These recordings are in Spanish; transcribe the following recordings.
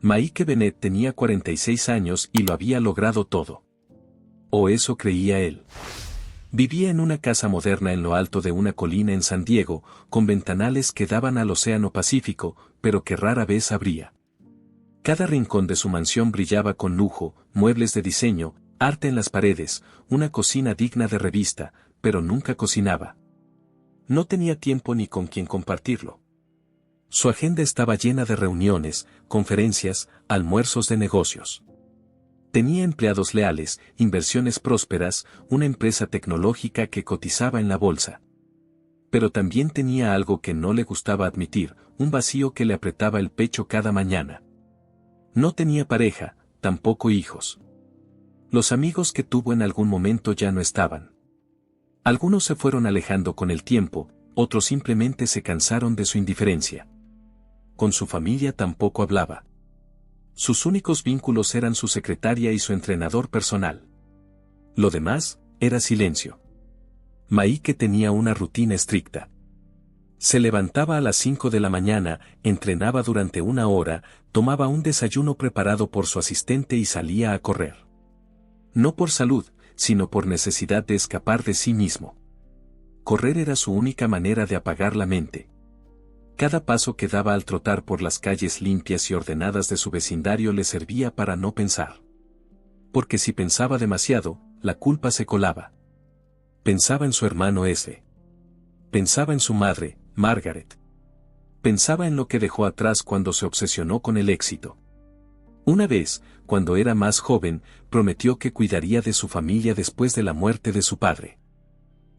Maike Bennett tenía 46 años y lo había logrado todo. O eso creía él. Vivía en una casa moderna en lo alto de una colina en San Diego, con ventanales que daban al Océano Pacífico, pero que rara vez abría. Cada rincón de su mansión brillaba con lujo, muebles de diseño, arte en las paredes, una cocina digna de revista, pero nunca cocinaba. No tenía tiempo ni con quien compartirlo. Su agenda estaba llena de reuniones, conferencias, almuerzos de negocios. Tenía empleados leales, inversiones prósperas, una empresa tecnológica que cotizaba en la bolsa. Pero también tenía algo que no le gustaba admitir, un vacío que le apretaba el pecho cada mañana. No tenía pareja, tampoco hijos. Los amigos que tuvo en algún momento ya no estaban. Algunos se fueron alejando con el tiempo, otros simplemente se cansaron de su indiferencia. Con su familia tampoco hablaba. Sus únicos vínculos eran su secretaria y su entrenador personal. Lo demás era silencio. Maike tenía una rutina estricta. Se levantaba a las 5 de la mañana, entrenaba durante 1 hora, tomaba un desayuno preparado por su asistente y salía a correr. No por salud, sino por necesidad de escapar de sí mismo. Correr era su única manera de apagar la mente. Cada paso que daba al trotar por las calles limpias y ordenadas de su vecindario le servía para no pensar. Porque si pensaba demasiado, la culpa se colaba. Pensaba en su hermano S. Pensaba en su madre, Margaret. Pensaba en lo que dejó atrás cuando se obsesionó con el éxito. Una vez, cuando era más joven, prometió que cuidaría de su familia después de la muerte de su padre.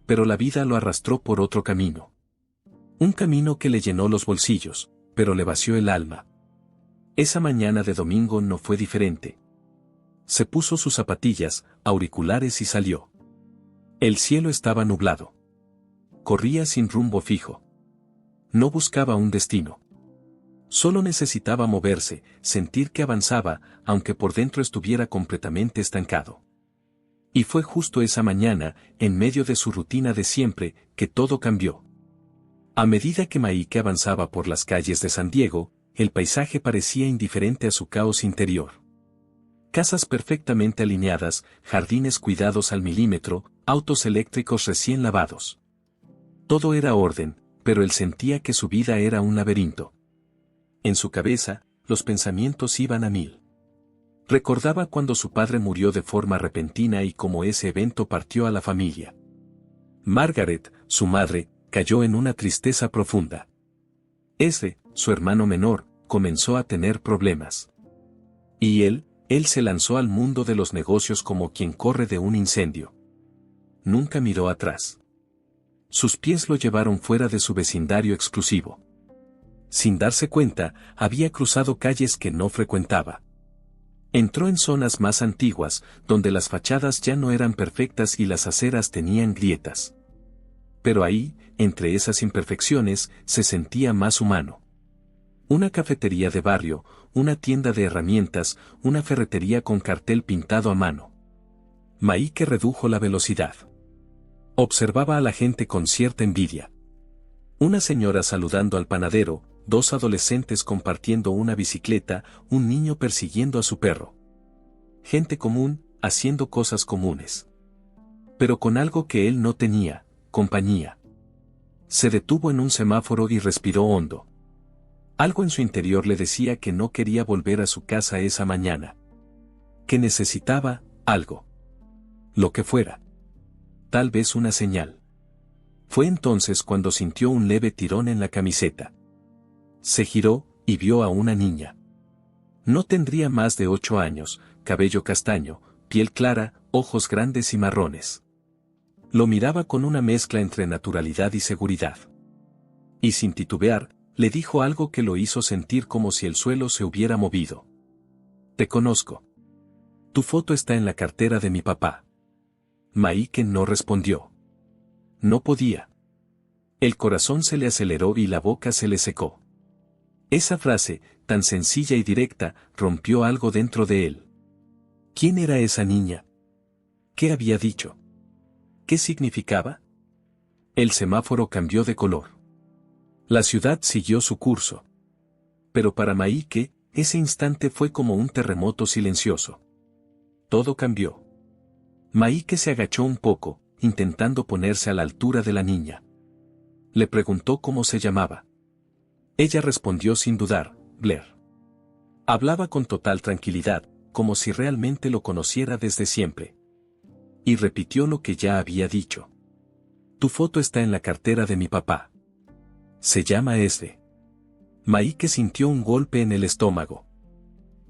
Pero la vida lo arrastró por otro camino. Un camino que le llenó los bolsillos, pero le vació el alma. Esa mañana de domingo no fue diferente. Se puso sus zapatillas, auriculares y salió. El cielo estaba nublado. Corría sin rumbo fijo. No buscaba un destino. Solo necesitaba moverse, sentir que avanzaba, aunque por dentro estuviera completamente estancado. Y fue justo esa mañana, en medio de su rutina de siempre, que todo cambió. A medida que Maike avanzaba por las calles de San Diego, el paisaje parecía indiferente a su caos interior. Casas perfectamente alineadas, jardines cuidados al milímetro, autos eléctricos recién lavados. Todo era orden, pero él sentía que su vida era un laberinto. En su cabeza, los pensamientos iban a mil. Recordaba cuando su padre murió de forma repentina y cómo ese evento partió a la familia. Margaret, su madre, cayó en una tristeza profunda. Su hermano menor, comenzó a tener problemas. Y él se lanzó al mundo de los negocios como quien corre de un incendio. Nunca miró atrás. Sus pies lo llevaron fuera de su vecindario exclusivo. Sin darse cuenta, había cruzado calles que no frecuentaba. Entró en zonas más antiguas, donde las fachadas ya no eran perfectas y las aceras tenían grietas. Pero ahí, entre esas imperfecciones, se sentía más humano. Una cafetería de barrio, una tienda de herramientas, una ferretería con cartel pintado a mano. Maike redujo la velocidad. Observaba a la gente con cierta envidia. Una señora saludando al panadero, 2 adolescentes compartiendo una bicicleta, un niño persiguiendo a su perro. Gente común, haciendo cosas comunes. Pero con algo que él no tenía, compañía. Se detuvo en un semáforo y respiró hondo. Algo en su interior le decía que no quería volver a su casa esa mañana. Que necesitaba algo. Lo que fuera. Tal vez una señal. Fue entonces cuando sintió un leve tirón en la camiseta. Se giró y vio a una niña. No tendría más de 8 años, cabello castaño, piel clara, ojos grandes y marrones. Lo miraba con una mezcla entre naturalidad y seguridad. Y sin titubear, le dijo algo que lo hizo sentir como si el suelo se hubiera movido. Te conozco. Tu foto está en la cartera de mi papá. Maike no respondió. No podía. El corazón se le aceleró y la boca se le secó. Esa frase, tan sencilla y directa, rompió algo dentro de él. ¿Quién era esa niña? ¿Qué había dicho? ¿Qué significaba? El semáforo cambió de color. La ciudad siguió su curso. Pero para Maike, ese instante fue como un terremoto silencioso. Todo cambió. Maike se agachó un poco, intentando ponerse a la altura de la niña. Le preguntó cómo se llamaba. Ella respondió sin dudar, Blair. Hablaba con total tranquilidad, como si realmente lo conociera desde siempre. Y repitió lo que ya había dicho. Tu foto está en la cartera de mi papá. Se llama Esre. Maike sintió un golpe en el estómago.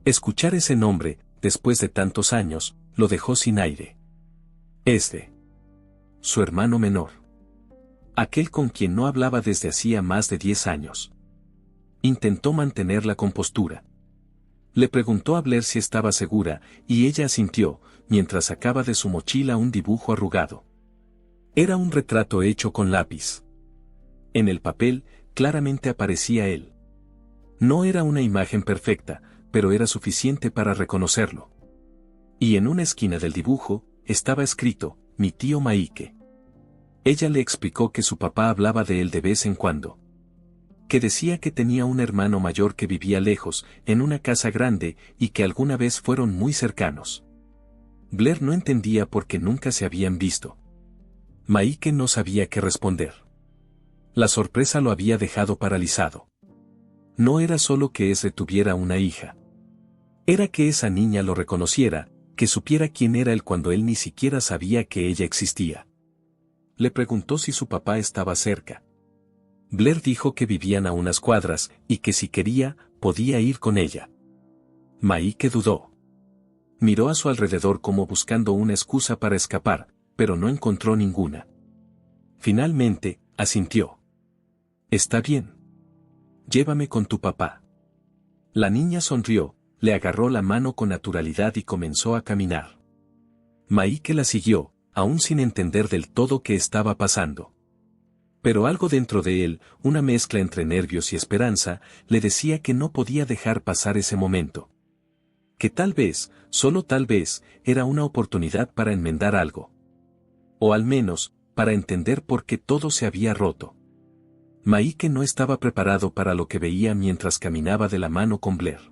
Escuchar ese nombre, después de tantos años, lo dejó sin aire. Esre. Su hermano menor. Aquel con quien no hablaba desde hacía más de 10 años. Intentó mantener la compostura. Le preguntó a Blair si estaba segura, y ella asintió, mientras sacaba de su mochila un dibujo arrugado. Era un retrato hecho con lápiz. En el papel, claramente aparecía él. No era una imagen perfecta, pero era suficiente para reconocerlo. Y en una esquina del dibujo, estaba escrito, mi tío Maike. Ella le explicó que su papá hablaba de él de vez en cuando. Que decía que tenía un hermano mayor que vivía lejos, en una casa grande, y que alguna vez fueron muy cercanos. Blair no entendía por qué nunca se habían visto. Maike no sabía qué responder. La sorpresa lo había dejado paralizado. No era solo que Esre tuviera una hija. Era que esa niña lo reconociera, que supiera quién era él cuando él ni siquiera sabía que ella existía. Le preguntó si su papá estaba cerca. Blair dijo que vivían a unas cuadras, y que si quería, podía ir con ella. Maike dudó. Miró a su alrededor como buscando una excusa para escapar, pero no encontró ninguna. Finalmente, asintió. Está bien. Llévame con tu papá. La niña sonrió, le agarró la mano con naturalidad y comenzó a caminar. Maike la siguió, aún sin entender del todo qué estaba pasando. Pero algo dentro de él, una mezcla entre nervios y esperanza, le decía que no podía dejar pasar ese momento. Que tal vez, solo tal vez, era una oportunidad para enmendar algo. O al menos, para entender por qué todo se había roto. Maike no estaba preparado para lo que veía mientras caminaba de la mano con Blair.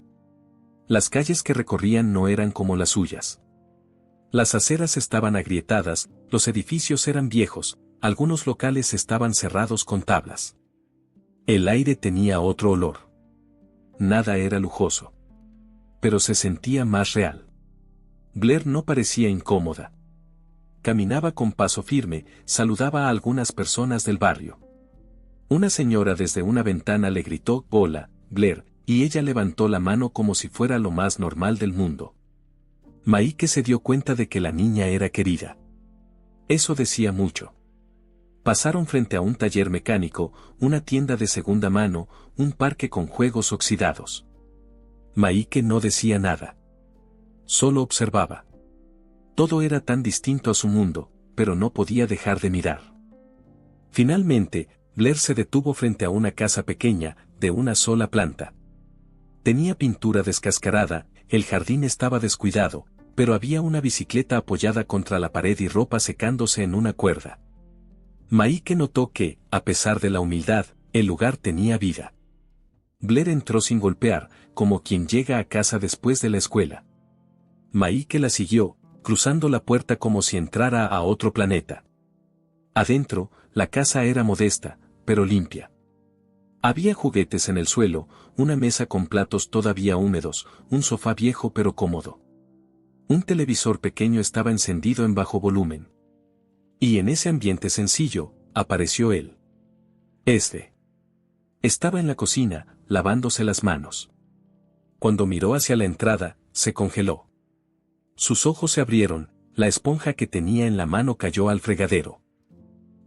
Las calles que recorrían no eran como las suyas. Las aceras estaban agrietadas, los edificios eran viejos, algunos locales estaban cerrados con tablas. El aire tenía otro olor. Nada era lujoso. Pero se sentía más real. Blair no parecía incómoda. Caminaba con paso firme, saludaba a algunas personas del barrio. Una señora desde una ventana le gritó, «Hola, Blair», y ella levantó la mano como si fuera lo más normal del mundo. Maike se dio cuenta de que la niña era querida. Eso decía mucho. Pasaron frente a un taller mecánico, una tienda de segunda mano, un parque con juegos oxidados. Maike no decía nada. Solo observaba. Todo era tan distinto a su mundo, pero no podía dejar de mirar. Finalmente, Blair se detuvo frente a una casa pequeña, de una sola planta. Tenía pintura descascarada, el jardín estaba descuidado, pero había una bicicleta apoyada contra la pared y ropa secándose en una cuerda. Maike notó que, a pesar de la humildad, el lugar tenía vida. Blair entró sin golpear, como quien llega a casa después de la escuela. Maike la siguió, cruzando la puerta como si entrara a otro planeta. Adentro, la casa era modesta, pero limpia. Había juguetes en el suelo, una mesa con platos todavía húmedos, un sofá viejo pero cómodo. Un televisor pequeño estaba encendido en bajo volumen. Y en ese ambiente sencillo, apareció él. Esre. Estaba en la cocina, lavándose las manos. Cuando miró hacia la entrada, se congeló. Sus ojos se abrieron, la esponja que tenía en la mano cayó al fregadero.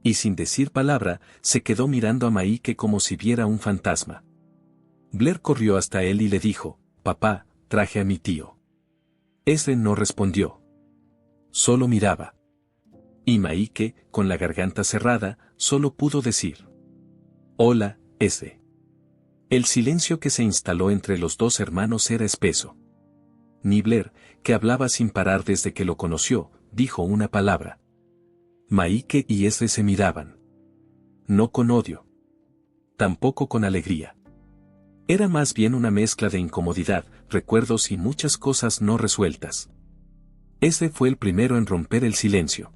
Y sin decir palabra, se quedó mirando a Maike como si viera un fantasma. Blair corrió hasta él y le dijo, «Papá, traje a mi tío». Esre no respondió. Solo miraba. Y Maike, con la garganta cerrada, solo pudo decir, «Hola, Esre». El silencio que se instaló entre los dos hermanos era espeso. Ni Blair, que hablaba sin parar desde que lo conoció, dijo una palabra. Maike y Esre se miraban. No con odio. Tampoco con alegría. Era más bien una mezcla de incomodidad, recuerdos y muchas cosas no resueltas. Ese fue el primero en romper el silencio.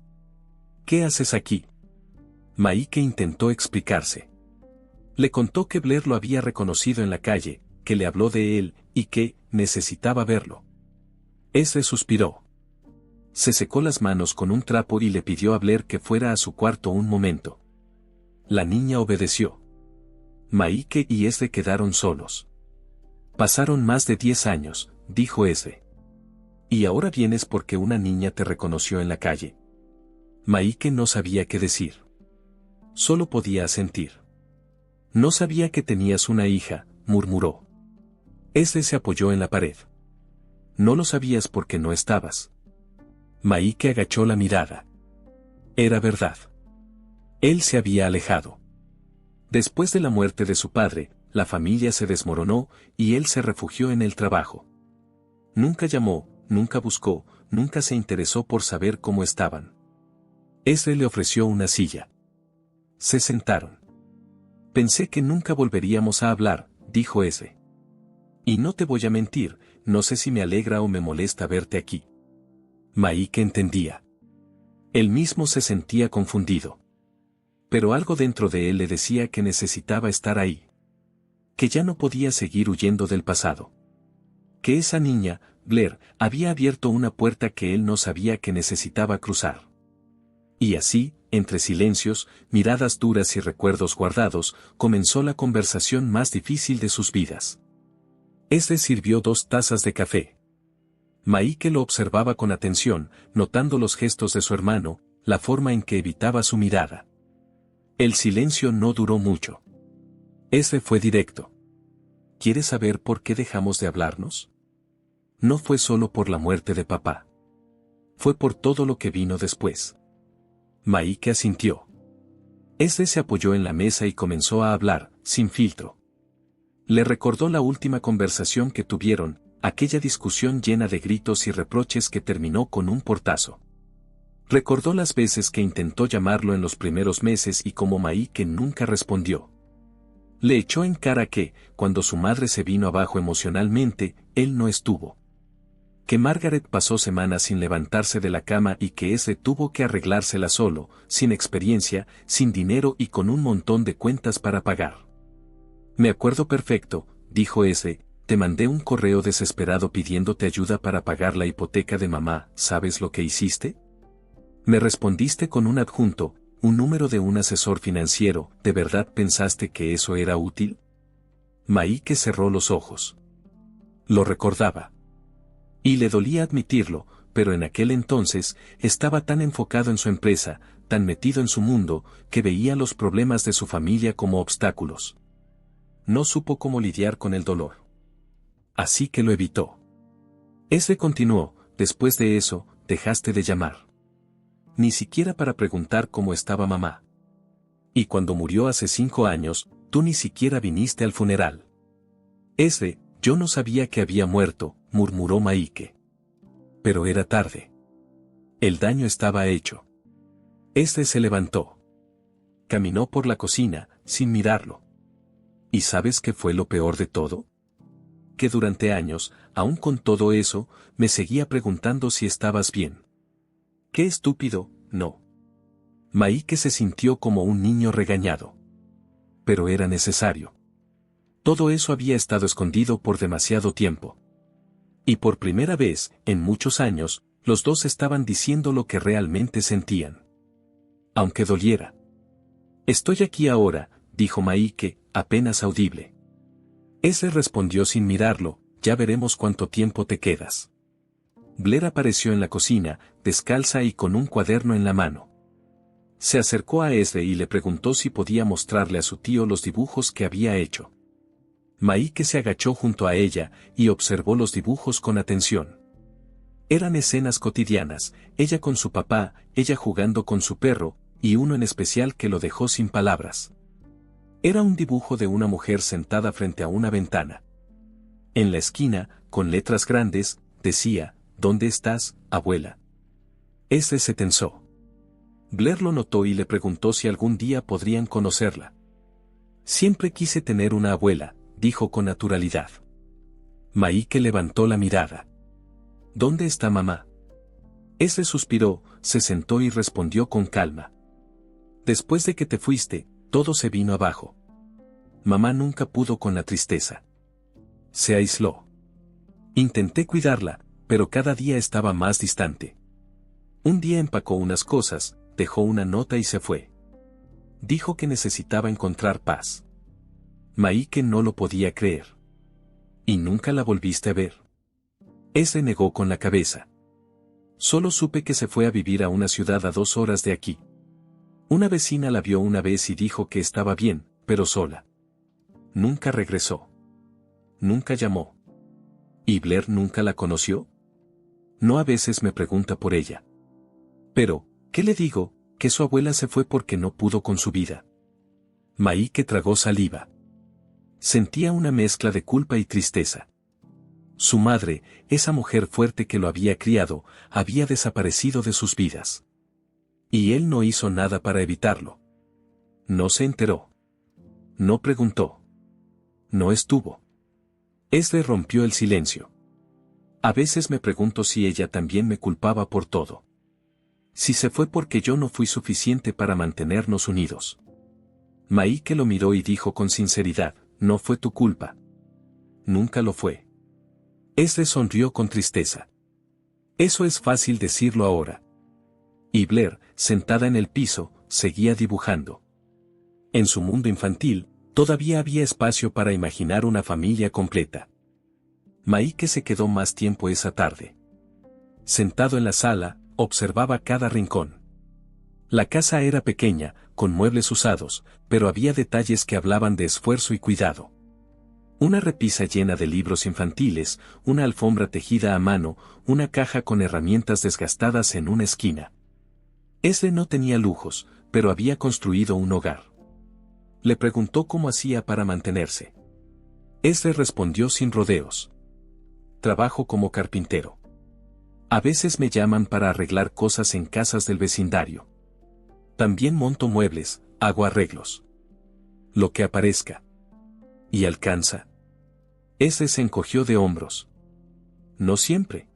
¿Qué haces aquí? Maike intentó explicarse. Le contó que Blair lo había reconocido en la calle, que le habló de él, y que necesitaba verlo. Ese suspiró. Se secó las manos con un trapo y le pidió a Blair que fuera a su cuarto un momento. La niña obedeció. Maike y Esre quedaron solos. Pasaron más de 10 años, dijo Esre. ¿Y ahora vienes porque una niña te reconoció en la calle? Maike no sabía qué decir. Solo podía asentir. No sabía que tenías una hija, murmuró. Esre se apoyó en la pared. No lo sabías porque no estabas. Maike agachó la mirada. Era verdad. Él se había alejado. Después de la muerte de su padre, la familia se desmoronó y él se refugió en el trabajo. Nunca llamó, nunca buscó, nunca se interesó por saber cómo estaban. Esre le ofreció una silla. Se sentaron. Pensé que nunca volveríamos a hablar, dijo Esre. Y no te voy a mentir, no sé si me alegra o me molesta verte aquí. Maike entendía. Él mismo se sentía confundido. Pero algo dentro de él le decía que necesitaba estar ahí. Que ya no podía seguir huyendo del pasado. Que esa niña, Blair, había abierto una puerta que él no sabía que necesitaba cruzar. Y así, entre silencios, miradas duras y recuerdos guardados, comenzó la conversación más difícil de sus vidas. Esre sirvió 2 tazas de café. Maike lo observaba con atención, notando los gestos de su hermano, la forma en que evitaba su mirada. El silencio no duró mucho. Esre fue directo. ¿Quieres saber por qué dejamos de hablarnos? No fue solo por la muerte de papá. Fue por todo lo que vino después. Maike asintió. Esre se apoyó en la mesa y comenzó a hablar, sin filtro. Le recordó la última conversación que tuvieron, aquella discusión llena de gritos y reproches que terminó con un portazo. Recordó las veces que intentó llamarlo en los primeros meses y como Maike nunca respondió. Le echó en cara que, cuando su madre se vino abajo emocionalmente, él no estuvo. Que Margaret pasó semanas sin levantarse de la cama y que Esre tuvo que arreglársela solo, sin experiencia, sin dinero y con un montón de cuentas para pagar. Me acuerdo perfecto, dijo Esre, te mandé un correo desesperado pidiéndote ayuda para pagar la hipoteca de mamá, ¿sabes lo que hiciste? Me respondiste con un adjunto, un número de un asesor financiero, ¿de verdad pensaste que eso era útil? Maike cerró los ojos. Lo recordaba. Y le dolía admitirlo, pero en aquel entonces, estaba tan enfocado en su empresa, tan metido en su mundo, que veía los problemas de su familia como obstáculos. No supo cómo lidiar con el dolor. Así que lo evitó. Esre continuó, después de eso, dejaste de llamar. Ni siquiera para preguntar cómo estaba mamá. Y cuando murió hace 5 años, tú ni siquiera viniste al funeral. Esre, yo no sabía que había muerto, murmuró Maike. Pero era tarde. El daño estaba hecho. Esre se levantó. Caminó por la cocina, sin mirarlo. ¿Y sabes qué fue lo peor de todo? Que durante años, aún con todo eso, me seguía preguntando si estabas bien. ¡Qué estúpido! No. Maike se sintió como un niño regañado. Pero era necesario. Todo eso había estado escondido por demasiado tiempo. Y por primera vez, en muchos años, los dos estaban diciendo lo que realmente sentían. Aunque doliera. Estoy aquí ahora, dijo Maike, apenas audible. Ese respondió sin mirarlo, ya veremos cuánto tiempo te quedas. Blair apareció en la cocina, descalza y con un cuaderno en la mano. Se acercó a Esre y le preguntó si podía mostrarle a su tío los dibujos que había hecho. Maike se agachó junto a ella y observó los dibujos con atención. Eran escenas cotidianas, ella con su papá, ella jugando con su perro, y uno en especial que lo dejó sin palabras. Era un dibujo de una mujer sentada frente a una ventana. En la esquina, con letras grandes, decía, ¿dónde estás, abuela? Ese se tensó. Blair lo notó y le preguntó si algún día podrían conocerla. Siempre quise tener una abuela, dijo con naturalidad. Maike levantó la mirada. ¿Dónde está mamá? Ese suspiró, se sentó y respondió con calma. Después de que te fuiste, todo se vino abajo. Mamá nunca pudo con la tristeza. Se aisló. Intenté cuidarla, pero cada día estaba más distante. Un día empacó unas cosas, dejó una nota y se fue. Dijo que necesitaba encontrar paz. Maike no lo podía creer. ¿Y nunca la volviste a ver? Ese negó con la cabeza. Solo supe que se fue a vivir a una ciudad a 2 horas de aquí. Una vecina la vio una vez y dijo que estaba bien, pero sola. Nunca regresó. Nunca llamó. ¿Y Blair nunca la conoció? No, a veces me pregunta por ella. Pero, ¿qué le digo? Que su abuela se fue porque no pudo con su vida. Maike tragó saliva. Sentía una mezcla de culpa y tristeza. Su madre, esa mujer fuerte que lo había criado, había desaparecido de sus vidas. Y él no hizo nada para evitarlo. No se enteró. No preguntó. No estuvo. Esle rompió el silencio. A veces me pregunto si ella también me culpaba por todo. Si se fue porque yo no fui suficiente para mantenernos unidos. Maike lo miró y dijo con sinceridad, no fue tu culpa. Nunca lo fue. Esle sonrió con tristeza. Eso es fácil decirlo ahora. Y Blair, sentada en el piso, seguía dibujando. En su mundo infantil, todavía había espacio para imaginar una familia completa. Maike se quedó más tiempo esa tarde. Sentado en la sala, observaba cada rincón. La casa era pequeña, con muebles usados, pero había detalles que hablaban de esfuerzo y cuidado. Una repisa llena de libros infantiles, una alfombra tejida a mano, una caja con herramientas desgastadas en una esquina. Esle no tenía lujos, pero había construido un hogar. Le preguntó cómo hacía para mantenerse. Esle respondió sin rodeos. Trabajo como carpintero. A veces me llaman para arreglar cosas en casas del vecindario. También monto muebles, hago arreglos. Lo que aparezca. ¿Y alcanza? Ese se encogió de hombros. No siempre.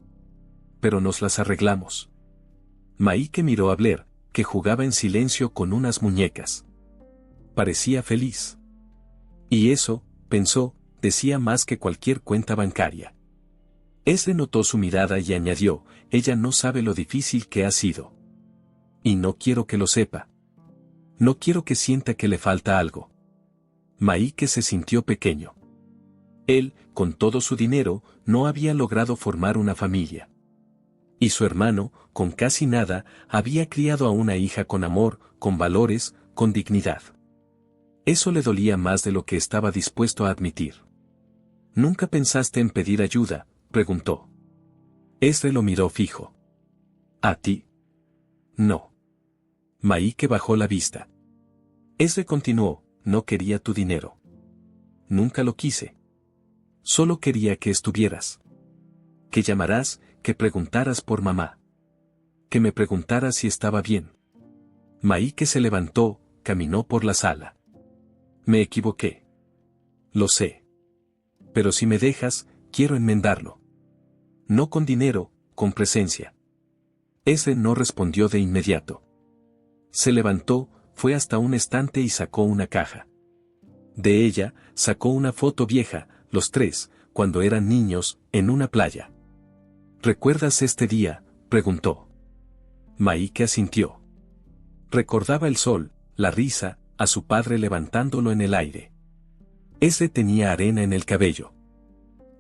Pero nos las arreglamos. Maike miró a Blair, que jugaba en silencio con unas muñecas. Parecía feliz. Y eso, pensó, decía más que cualquier cuenta bancaria. Esle notó su mirada y añadió, ella no sabe lo difícil que ha sido. Y no quiero que lo sepa. No quiero que sienta que le falta algo. Maike se sintió pequeño. Él, con todo su dinero, no había logrado formar una familia. Y su hermano, con casi nada, había criado a una hija con amor, con valores, con dignidad. Eso le dolía más de lo que estaba dispuesto a admitir. ¿Nunca pensaste en pedir ayuda?, preguntó. Esle lo miró fijo. ¿A ti? No. Maike bajó la vista. Esle continuó, no quería tu dinero. Nunca lo quise. Solo quería que estuvieras. Que llamaras, que preguntaras por mamá. Que me preguntaras si estaba bien. Maike se levantó, caminó por la sala. Me equivoqué. Lo sé. Pero si me dejas, quiero enmendarlo. No con dinero, con presencia. Ese no respondió de inmediato. Se levantó, fue hasta un estante y sacó una caja. De ella, sacó una foto vieja, los tres, cuando eran niños, en una playa. ¿Recuerdas este día?, preguntó. Maike asintió. Recordaba el sol, la risa, a su padre levantándolo en el aire. Ese tenía arena en el cabello.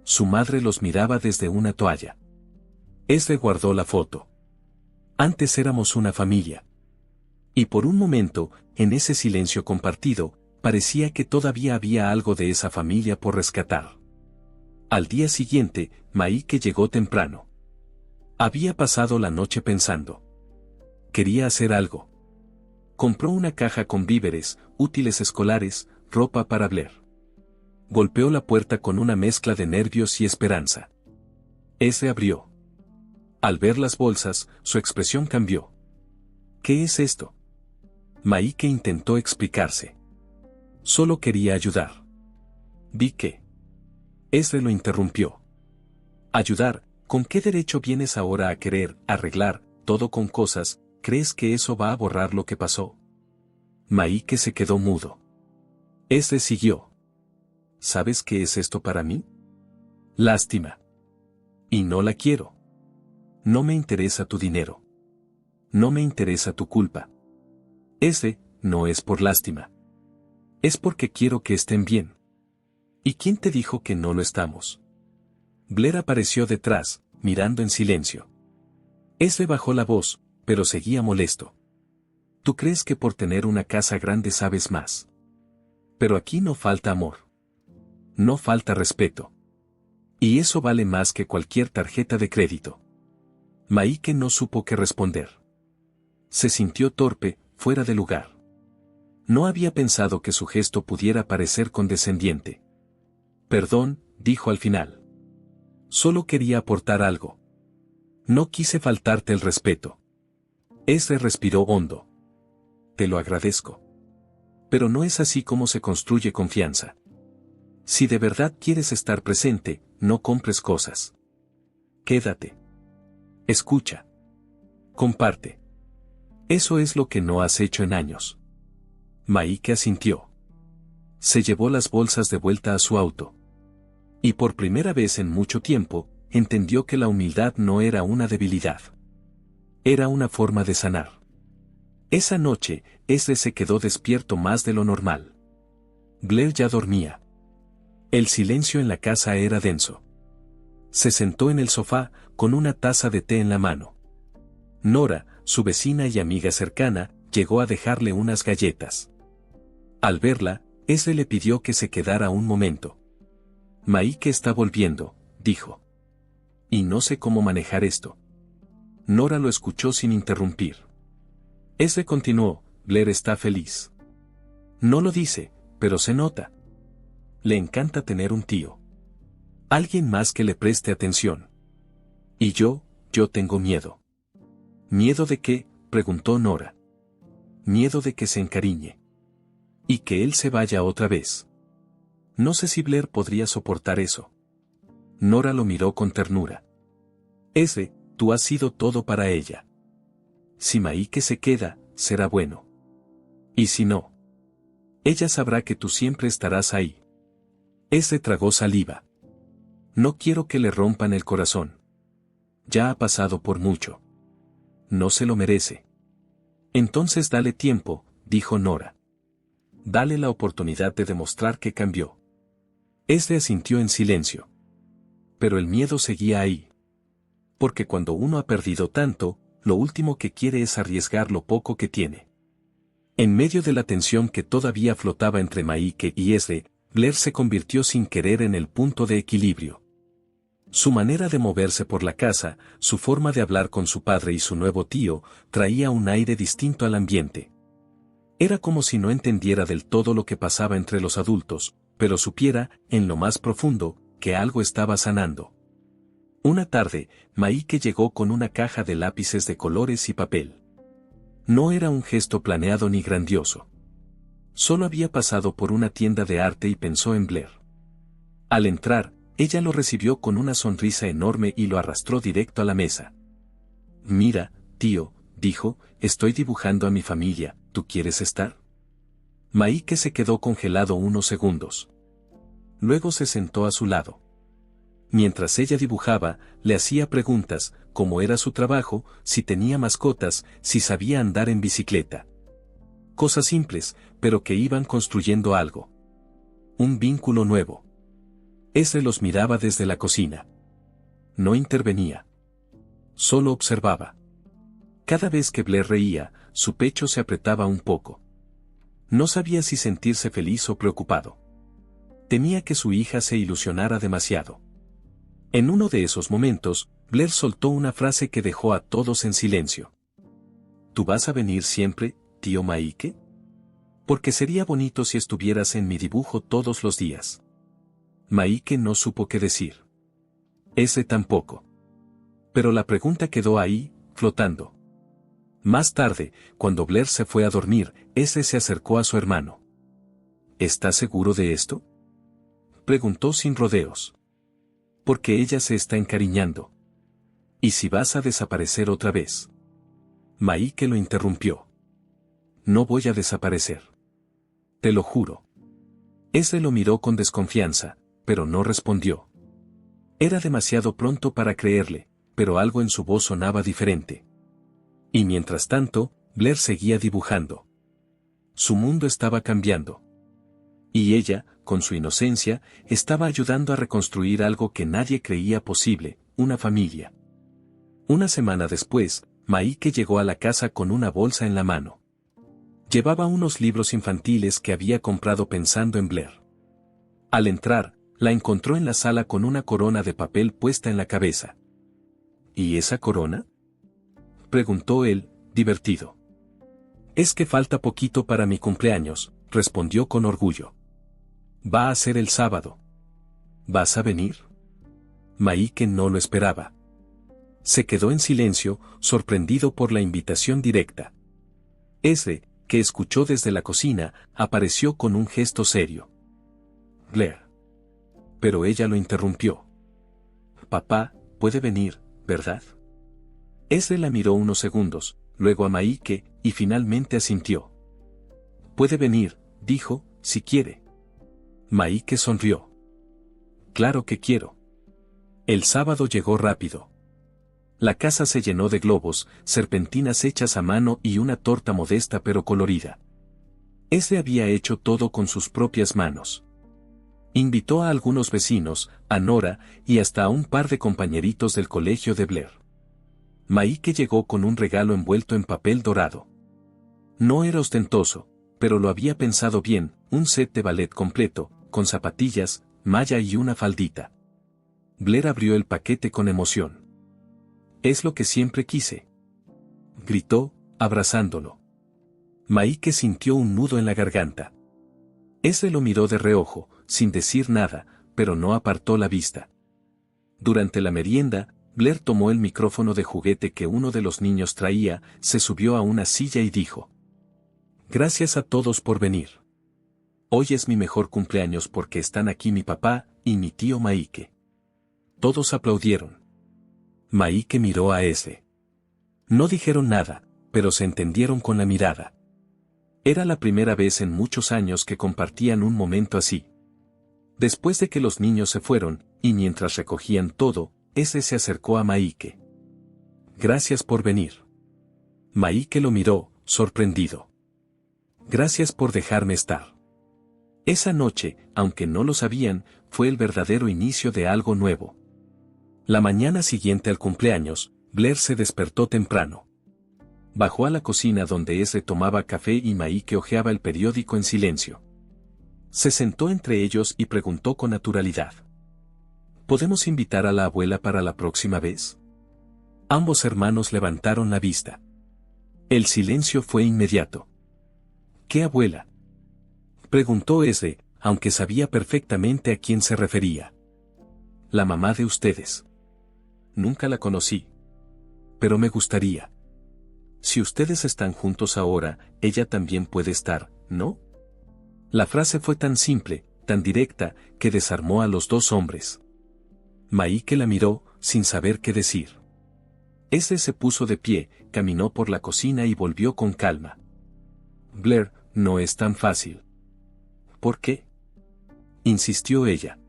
Su madre los miraba desde una toalla. Ese guardó la foto. Antes éramos una familia. Y por un momento, en ese silencio compartido, parecía que todavía había algo de esa familia por rescatar. Al día siguiente, Maike llegó temprano. Había pasado la noche pensando. Quería hacer algo. Compró una caja con víveres, útiles escolares, ropa para Blair. Golpeó la puerta con una mezcla de nervios y esperanza. Ese abrió. Al ver las bolsas, su expresión cambió. ¿Qué es esto? Maike intentó explicarse. Solo quería ayudar. Vi que. Ezra lo interrumpió. Ayudar, ¿con qué derecho vienes ahora a querer arreglar todo con cosas? ¿Crees que eso va a borrar lo que pasó? Maike se quedó mudo. Ezra siguió. ¿Sabes qué es esto para mí? Lástima. Y no la quiero. No me interesa tu dinero. No me interesa tu culpa. Ese no es por lástima. Es porque quiero que estén bien. ¿Y quién te dijo que no lo estamos? Blair apareció detrás, mirando en silencio. Ezra bajó la voz, pero seguía molesto. ¿Tú crees que por tener una casa grande sabes más? Pero aquí no falta amor. No falta respeto. Y eso vale más que cualquier tarjeta de crédito. Maike no supo qué responder. Se sintió torpe, fuera de lugar. No había pensado que su gesto pudiera parecer condescendiente. Perdón, dijo al final. Solo quería aportar algo. No quise faltarte el respeto. Ezra respiró hondo. Te lo agradezco. Pero no es así como se construye confianza. Si de verdad quieres estar presente, no compres cosas. Quédate. Escucha. Comparte. Eso es lo que no has hecho en años. Maike asintió. Se llevó las bolsas de vuelta a su auto. Y por primera vez en mucho tiempo, entendió que la humildad no era una debilidad. Era una forma de sanar. Esa noche, Ezra se quedó despierto más de lo normal. Blair ya dormía. El silencio en la casa era denso. Se sentó en el sofá, con una taza de té en la mano. Nora, su vecina y amiga cercana, llegó a dejarle unas galletas. Al verla, Ezra le pidió que se quedara un momento. Maike está volviendo, dijo. Y no sé cómo manejar esto. Nora lo escuchó sin interrumpir. Ezra continuó, Blair está feliz. No lo dice, pero se nota. Le encanta tener un tío. Alguien más que le preste atención. Y yo tengo miedo. ¿Miedo de qué?, preguntó Nora. Miedo de que se encariñe. Y que él se vaya otra vez. No sé si Blair podría soportar eso. Nora lo miró con ternura. Ezra, tú has sido todo para ella. Si Maike se queda, será bueno. Y si no, ella sabrá que tú siempre estarás ahí. Ezra tragó saliva. No quiero que le rompan el corazón. Ya ha pasado por mucho. No se lo merece. Entonces dale tiempo, dijo Nora. Dale la oportunidad de demostrar que cambió. Ezra asintió en silencio. Pero el miedo seguía ahí. Porque cuando uno ha perdido tanto, lo último que quiere es arriesgar lo poco que tiene. En medio de la tensión que todavía flotaba entre Maike y Ezra, Blair se convirtió sin querer en el punto de equilibrio. Su manera de moverse por la casa, su forma de hablar con su padre y su nuevo tío, traía un aire distinto al ambiente. Era como si no entendiera del todo lo que pasaba entre los adultos, pero supiera, en lo más profundo, que algo estaba sanando. Una tarde, Maike llegó con una caja de lápices de colores y papel. No era un gesto planeado ni grandioso. Solo había pasado por una tienda de arte y pensó en Blair. Al entrar, ella lo recibió con una sonrisa enorme y lo arrastró directo a la mesa. Mira, tío, dijo, estoy dibujando a mi familia, ¿tú quieres estar? Maike se quedó congelado unos segundos. Luego se sentó a su lado. Mientras ella dibujaba, le hacía preguntas, cómo era su trabajo, si tenía mascotas, si sabía andar en bicicleta. Cosas simples, pero que iban construyendo algo. Un vínculo nuevo. Ezra los miraba desde la cocina. No intervenía. Solo observaba. Cada vez que Blair reía, su pecho se apretaba un poco. No sabía si sentirse feliz o preocupado. Temía que su hija se ilusionara demasiado. En uno de esos momentos, Blair soltó una frase que dejó a todos en silencio. ¿Tú vas a venir siempre, tío Maike? Porque sería bonito si estuvieras en mi dibujo todos los días. Maike no supo qué decir. Ese tampoco. Pero la pregunta quedó ahí, flotando. Más tarde, cuando Blair se fue a dormir, ese se acercó a su hermano. ¿Estás seguro de esto? Preguntó sin rodeos. Porque ella se está encariñando. ¿Y si vas a desaparecer otra vez? Maike lo interrumpió. No voy a desaparecer. Te lo juro. Ezre lo miró con desconfianza, pero no respondió. Era demasiado pronto para creerle, pero algo en su voz sonaba diferente. Y mientras tanto, Blair seguía dibujando. Su mundo estaba cambiando. Y ella, con su inocencia, estaba ayudando a reconstruir algo que nadie creía posible, una familia. Una semana después, Maike llegó a la casa con una bolsa en la mano. Llevaba unos libros infantiles que había comprado pensando en Blair. Al entrar, la encontró en la sala con una corona de papel puesta en la cabeza. ¿Y esa corona?, preguntó él, divertido. Es que falta poquito para mi cumpleaños, respondió con orgullo. Va a ser el sábado. ¿Vas a venir? Maike no lo esperaba. Se quedó en silencio, sorprendido por la invitación directa. Ezre, que escuchó desde la cocina, apareció con un gesto serio. Blair. Pero ella lo interrumpió. Papá, puede venir, ¿verdad? Ezre la miró unos segundos, luego a Maike, y finalmente asintió. Puede venir, dijo, si quiere. Maike sonrió. Claro que quiero. El sábado llegó rápido. La casa se llenó de globos, serpentinas hechas a mano y una torta modesta pero colorida. Ezre había hecho todo con sus propias manos. Invitó a algunos vecinos, a Nora, y hasta a un par de compañeritos del colegio de Blair. Maike llegó con un regalo envuelto en papel dorado. No era ostentoso, pero lo había pensado bien, un set de ballet completo, con zapatillas, malla y una faldita. Blair abrió el paquete con emoción. Es lo que siempre quise, gritó, abrazándolo. Maike sintió un nudo en la garganta. Ezre lo miró de reojo, sin decir nada, pero no apartó la vista. Durante la merienda, Blair tomó el micrófono de juguete que uno de los niños traía, se subió a una silla y dijo: Gracias a todos por venir. Hoy es mi mejor cumpleaños porque están aquí mi papá y mi tío Maike. Todos aplaudieron. Maike miró a Ezre. No dijeron nada, pero se entendieron con la mirada. Era la primera vez en muchos años que compartían un momento así. Después de que los niños se fueron, y mientras recogían todo, Ezre se acercó a Maike. Gracias por venir. Maike lo miró, sorprendido. Gracias por dejarme estar. Esa noche, aunque no lo sabían, fue el verdadero inicio de algo nuevo. La mañana siguiente al cumpleaños, Blair se despertó temprano. Bajó a la cocina donde Ezre tomaba café y Maike hojeaba el periódico en silencio. Se sentó entre ellos y preguntó con naturalidad: ¿Podemos invitar a la abuela para la próxima vez? Ambos hermanos levantaron la vista. El silencio fue inmediato. ¿Qué abuela?, preguntó Ezre, aunque sabía perfectamente a quién se refería. La mamá de ustedes. Nunca la conocí. Pero me gustaría. Si ustedes están juntos ahora, ella también puede estar, ¿no? La frase fue tan simple, tan directa, que desarmó a los dos hombres. Maike la miró, sin saber qué decir. Ezre se puso de pie, caminó por la cocina y volvió con calma. Blair, no es tan fácil. ¿Por qué?, insistió ella.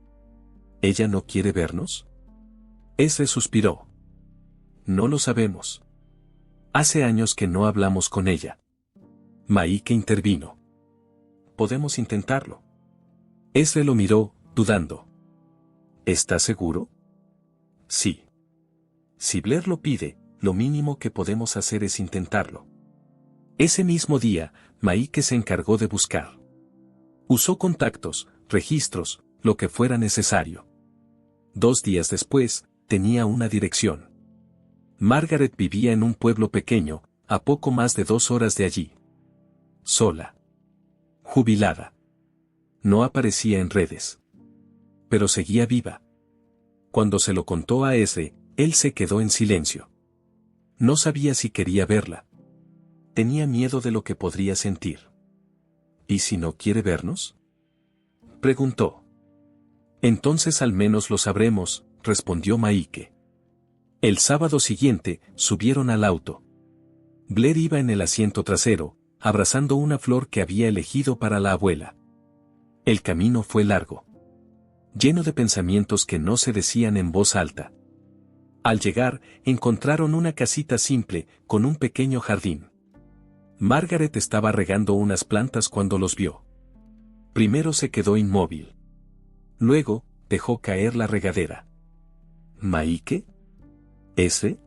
¿Ella no quiere vernos? Ezre suspiró. No lo sabemos. Hace años que no hablamos con ella. Maike intervino. Podemos intentarlo. Ezre lo miró, dudando. ¿Estás seguro? Sí. Si Blair lo pide, lo mínimo que podemos hacer es intentarlo. Ese mismo día, Maike se encargó de buscar. Usó contactos, registros, lo que fuera necesario. 2 días después, tenía una dirección. Margaret vivía en un pueblo pequeño, a poco más de 2 horas de allí. Sola. Jubilada. No aparecía en redes. Pero seguía viva. Cuando se lo contó a Ezre, él se quedó en silencio. No sabía si quería verla. Tenía miedo de lo que podría sentir. ¿Y si no quiere vernos?, preguntó. Entonces al menos lo sabremos, respondió Maike. El sábado siguiente, subieron al auto. Blair iba en el asiento trasero, abrazando una flor que había elegido para la abuela. El camino fue largo, lleno de pensamientos que no se decían en voz alta. Al llegar, encontraron una casita simple, con un pequeño jardín. Margaret estaba regando unas plantas cuando los vio. Primero se quedó inmóvil. Luego, dejó caer la regadera. ¿Maike? ¿Ese?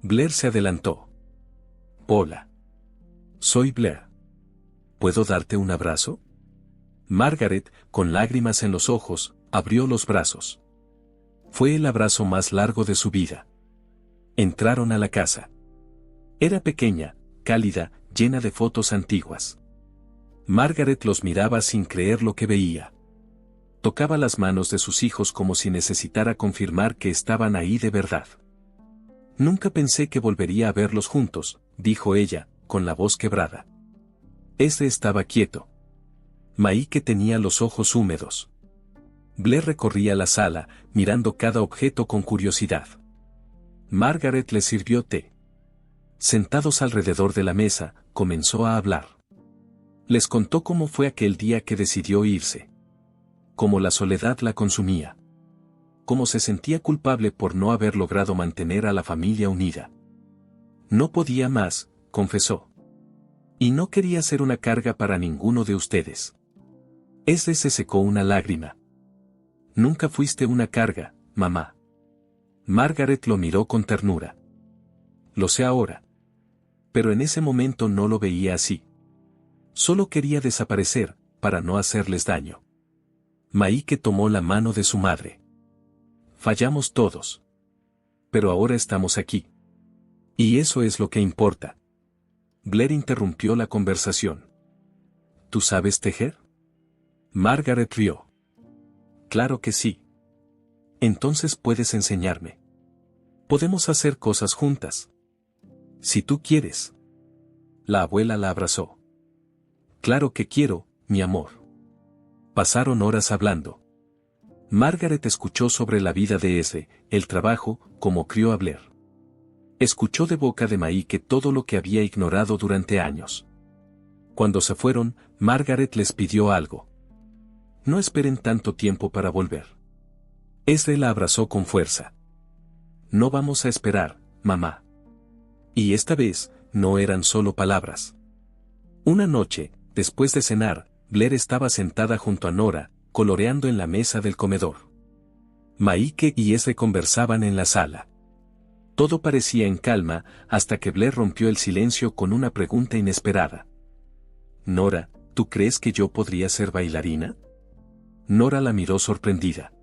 Blair se adelantó. Hola. Soy Blair. ¿Puedo darte un abrazo? Margaret, con lágrimas en los ojos, abrió los brazos. Fue el abrazo más largo de su vida. Entraron a la casa. Era pequeña, cálida, llena de fotos antiguas. Margaret los miraba sin creer lo que veía. Tocaba las manos de sus hijos como si necesitara confirmar que estaban ahí de verdad. Nunca pensé que volvería a verlos juntos, dijo ella, con la voz quebrada. Estaba quieto. Maike tenía los ojos húmedos. Blair recorría la sala, mirando cada objeto con curiosidad. Margaret le sirvió té. Sentados alrededor de la mesa, comenzó a hablar. Les contó cómo fue aquel día que decidió irse. Cómo la soledad la consumía. Cómo se sentía culpable por no haber logrado mantener a la familia unida. No podía más, confesó. Y no quería ser una carga para ninguno de ustedes. Se secó una lágrima. Nunca fuiste una carga, mamá. Margaret lo miró con ternura. Lo sé ahora. Pero en ese momento no lo veía así. Solo quería desaparecer, para no hacerles daño. Maike tomó la mano de su madre. Fallamos todos. Pero ahora estamos aquí. Y eso es lo que importa. Blair interrumpió la conversación. ¿Tú sabes tejer? Margaret rió. Claro que sí. Entonces puedes enseñarme. Podemos hacer cosas juntas. Si tú quieres. La abuela la abrazó. Claro que quiero, mi amor. Pasaron horas hablando. Margaret escuchó sobre la vida de el trabajo, cómo crió a Blair. Escuchó de boca de Maike todo lo que había ignorado durante años. Cuando se fueron, Margaret les pidió algo. No esperen tanto tiempo para volver. La abrazó con fuerza. No vamos a esperar, mamá. Y esta vez, no eran solo palabras. Una noche, después de cenar, Blair estaba sentada junto a Nora, coloreando en la mesa del comedor. Maike y conversaban en la sala. Todo parecía en calma, hasta que Blair rompió el silencio con una pregunta inesperada. Nora, ¿tú crees que yo podría ser bailarina? Nora la miró sorprendida.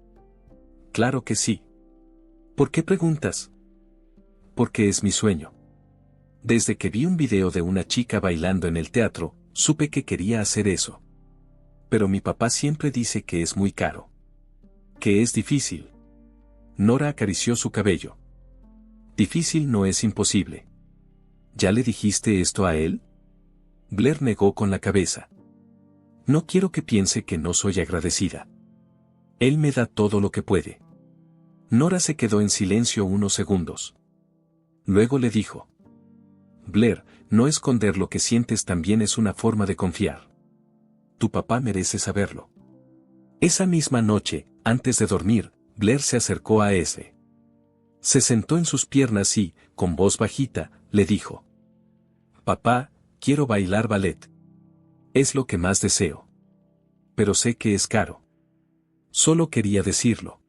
Claro que sí. ¿Por qué preguntas? Porque es mi sueño. Desde que vi un video de una chica bailando en el teatro, supe que quería hacer eso. Pero mi papá siempre dice que es muy caro. Que es difícil. Nora acarició su cabello. Difícil no es imposible. ¿Ya le dijiste esto a él? Blair negó con la cabeza. No quiero que piense que no soy agradecida. Él me da todo lo que puede. Nora se quedó en silencio unos segundos. Luego le dijo. Blair, no esconder lo que sientes también es una forma de confiar. Tu papá merece saberlo. Esa misma noche, antes de dormir, Blair se acercó a Se sentó en sus piernas y, con voz bajita, le dijo. Papá, quiero bailar ballet. Es lo que más deseo. Pero sé que es caro. Solo quería decirlo.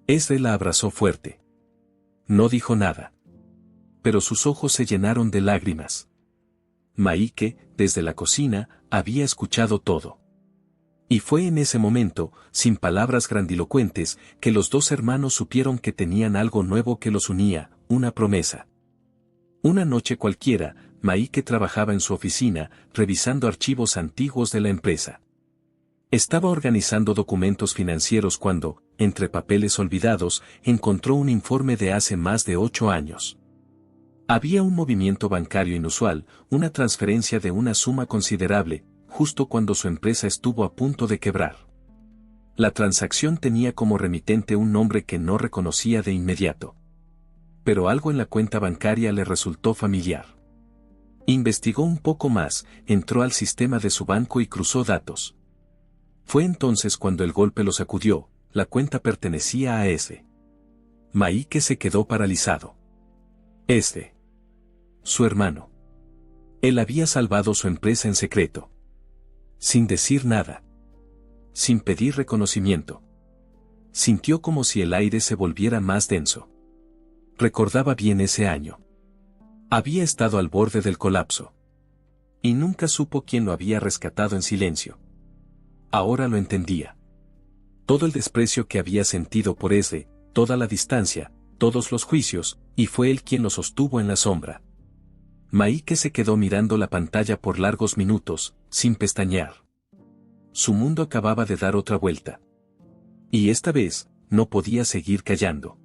La abrazó fuerte. No dijo nada. Pero sus ojos se llenaron de lágrimas. Maike, desde la cocina, había escuchado todo. Y fue en ese momento, sin palabras grandilocuentes, que los dos hermanos supieron que tenían algo nuevo que los unía, una promesa. Una noche cualquiera, Maike trabajaba en su oficina, revisando archivos antiguos de la empresa. Estaba organizando documentos financieros cuando, entre papeles olvidados, encontró un informe de hace más de 8 años. Había un movimiento bancario inusual, una transferencia de una suma considerable, justo cuando su empresa estuvo a punto de quebrar. La transacción tenía como remitente un nombre que no reconocía de inmediato. Pero algo en la cuenta bancaria le resultó familiar. Investigó un poco más, entró al sistema de su banco y cruzó datos. Fue entonces cuando el golpe lo sacudió. La cuenta pertenecía a Esde. Maike se quedó paralizado. Esde. Su hermano. Él había salvado su empresa en secreto. Sin decir nada. Sin pedir reconocimiento. Sintió como si el aire se volviera más denso. Recordaba bien ese año. Había estado al borde del colapso. Y nunca supo quién lo había rescatado en silencio. Ahora lo entendía. Todo el desprecio que había sentido por Esde, toda la distancia, todos los juicios, y fue él quien lo sostuvo en la sombra. Maike se quedó mirando la pantalla por largos minutos, sin pestañear. Su mundo acababa de dar otra vuelta. Y esta vez, no podía seguir callando.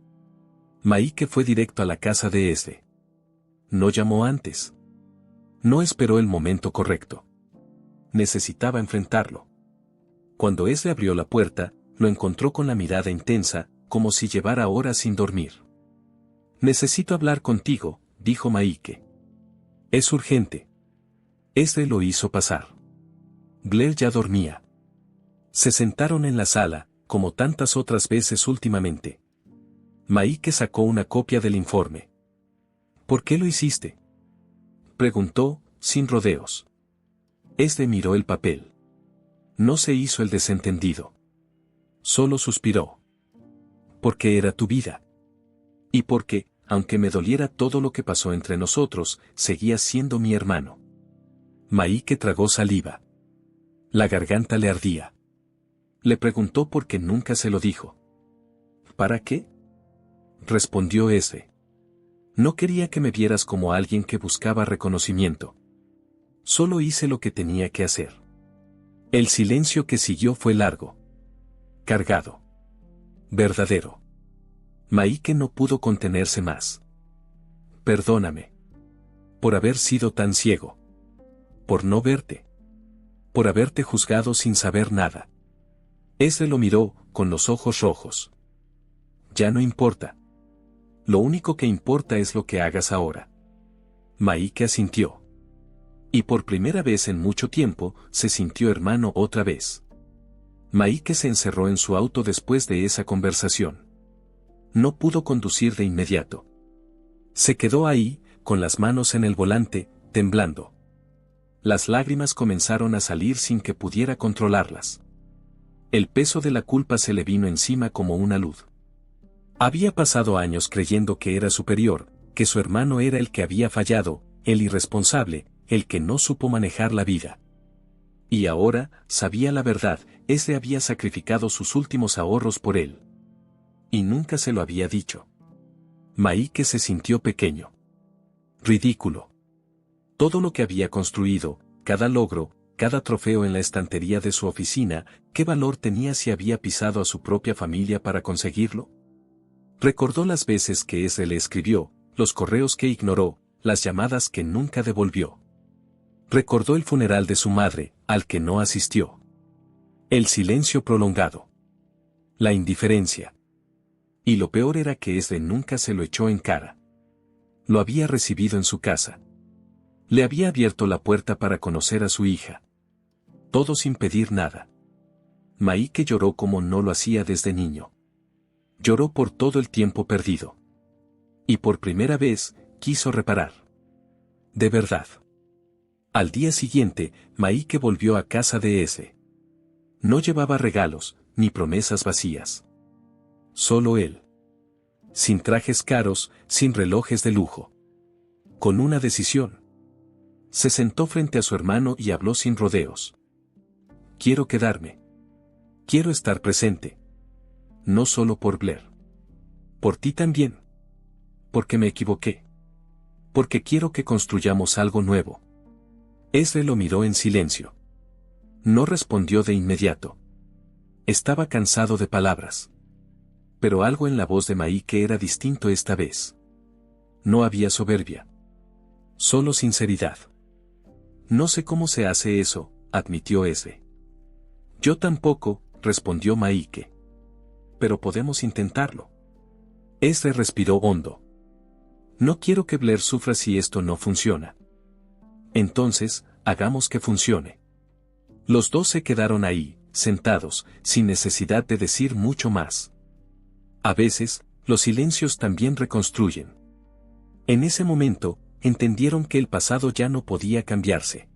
Maike fue directo a la casa de Esde. No llamó antes. No esperó el momento correcto. Necesitaba enfrentarlo. Cuando Esde abrió la puerta, lo encontró con la mirada intensa, como si llevara horas sin dormir. «Necesito hablar contigo», dijo Maike. «Es urgente». Esde lo hizo pasar. Blair ya dormía. Se sentaron en la sala, como tantas otras veces últimamente. Maike sacó una copia del informe. «¿Por qué lo hiciste?», preguntó, sin rodeos. Esde miró el papel. No se hizo el desentendido. Solo suspiró. «Porque era tu vida. Y porque, aunque me doliera todo lo que pasó entre nosotros, seguías siendo mi hermano». Maike tragó saliva. La garganta le ardía. Le preguntó por qué nunca se lo dijo. «¿Para qué?», respondió Esde. «No quería que me vieras como alguien que buscaba reconocimiento. Solo hice lo que tenía que hacer». El silencio que siguió fue largo. Cargado. Verdadero. Maike no pudo contenerse más. «Perdóname. Por haber sido tan ciego. Por no verte. Por haberte juzgado sin saber nada». Esde lo miró, con los ojos rojos. «Ya no importa. Lo único que importa es lo que hagas ahora». Maike asintió. Y por primera vez en mucho tiempo, se sintió hermano otra vez. Maike se encerró en su auto después de esa conversación. No pudo conducir de inmediato. Se quedó ahí, con las manos en el volante, temblando. Las lágrimas comenzaron a salir sin que pudiera controlarlas. El peso de la culpa se le vino encima como una luz. Había pasado años creyendo que era superior, que su hermano era el que había fallado, el irresponsable, el que no supo manejar la vida. Y ahora, sabía la verdad, Esde había sacrificado sus últimos ahorros por él. Y nunca se lo había dicho. Maike se sintió pequeño. Ridículo. Todo lo que había construido, cada logro, cada trofeo en la estantería de su oficina, ¿qué valor tenía si había pisado a su propia familia para conseguirlo? Recordó las veces que Esde le escribió, los correos que ignoró, las llamadas que nunca devolvió. Recordó el funeral de su madre, al que no asistió. El silencio prolongado. La indiferencia. Y lo peor era que Esde nunca se lo echó en cara. Lo había recibido en su casa. Le había abierto la puerta para conocer a su hija. Todo sin pedir nada. Maike lloró como no lo hacía desde niño. Lloró por todo el tiempo perdido. Y por primera vez, quiso reparar. De verdad. Al día siguiente, Maike volvió a casa de Esde. No llevaba regalos, ni promesas vacías. Solo él. Sin trajes caros, sin relojes de lujo. Con una decisión. Se sentó frente a su hermano y habló sin rodeos. «Quiero quedarme. Quiero estar presente. No solo por Blair. Por ti también. Porque me equivoqué. Porque quiero que construyamos algo nuevo». Esde lo miró en silencio. No respondió de inmediato. Estaba cansado de palabras. Pero algo en la voz de Maike era distinto esta vez. No había soberbia. Solo sinceridad. «No sé cómo se hace eso», admitió Esde. «Yo tampoco», respondió Maike. Pero podemos intentarlo. Ezra respiró hondo. No quiero que Blair sufra si esto no funciona. Entonces, hagamos que funcione. Los dos se quedaron ahí, sentados, sin necesidad de decir mucho más. A veces, los silencios también reconstruyen. En ese momento, entendieron que el pasado ya no podía cambiarse.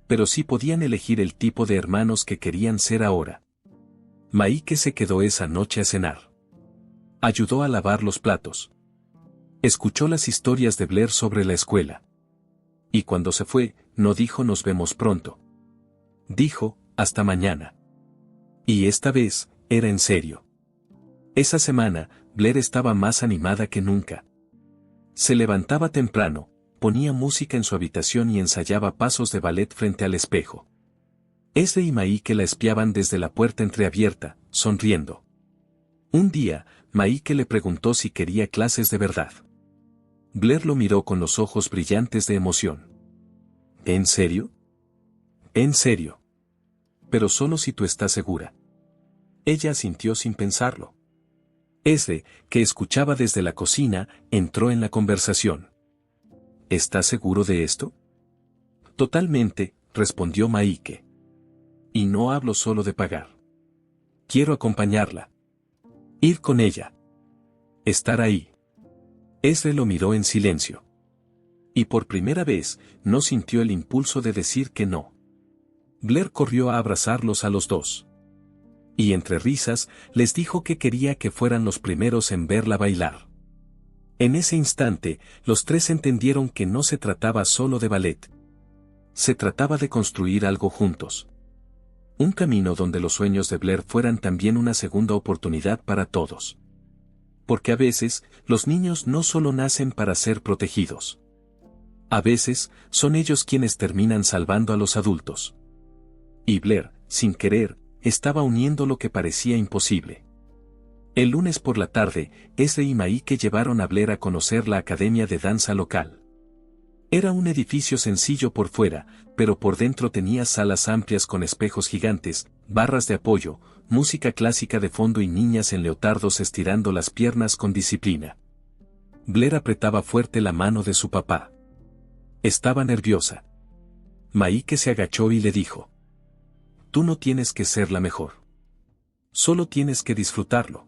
Pero sí podían elegir el tipo de hermanos que querían ser ahora. Maike se quedó esa noche a cenar. Ayudó a lavar los platos. Escuchó las historias de Blair sobre la escuela. Y cuando se fue, no dijo nos vemos pronto. Dijo, hasta mañana. Y esta vez, era en serio. Esa semana, Blair estaba más animada que nunca. Se levantaba temprano, ponía música en su habitación y ensayaba pasos de ballet frente al espejo. Ezra y Maike la espiaban desde la puerta entreabierta, sonriendo. Un día, Maike le preguntó si quería clases de verdad. Blair lo miró con los ojos brillantes de emoción. ¿En serio? En serio. Pero solo si tú estás segura. Ella asintió sin pensarlo. Ezra, que escuchaba desde la cocina, entró en la conversación. ¿Estás seguro de esto? Totalmente, respondió Maike. Y no hablo solo de pagar. Quiero acompañarla. Ir con ella. Estar ahí. Ezra lo miró en silencio. Y por primera vez, no sintió el impulso de decir que no. Blair corrió a abrazarlos a los dos. Y entre risas, les dijo que quería que fueran los primeros en verla bailar. En ese instante, los tres entendieron que no se trataba solo de ballet. Se trataba de construir algo juntos. Un camino donde los sueños de Blair fueran también una segunda oportunidad para todos. Porque a veces, los niños no solo nacen para ser protegidos. A veces, son ellos quienes terminan salvando a los adultos. Y Blair, sin querer, estaba uniendo lo que parecía imposible. El lunes por la tarde, Ezra y Maike llevaron a Blair a conocer la academia de danza local. Era un edificio sencillo por fuera, pero por dentro tenía salas amplias con espejos gigantes, barras de apoyo, música clásica de fondo y niñas en leotardos estirando las piernas con disciplina. Blair apretaba fuerte la mano de su papá. Estaba nerviosa. Maike se agachó y le dijo: Tú no tienes que ser la mejor. Solo tienes que disfrutarlo.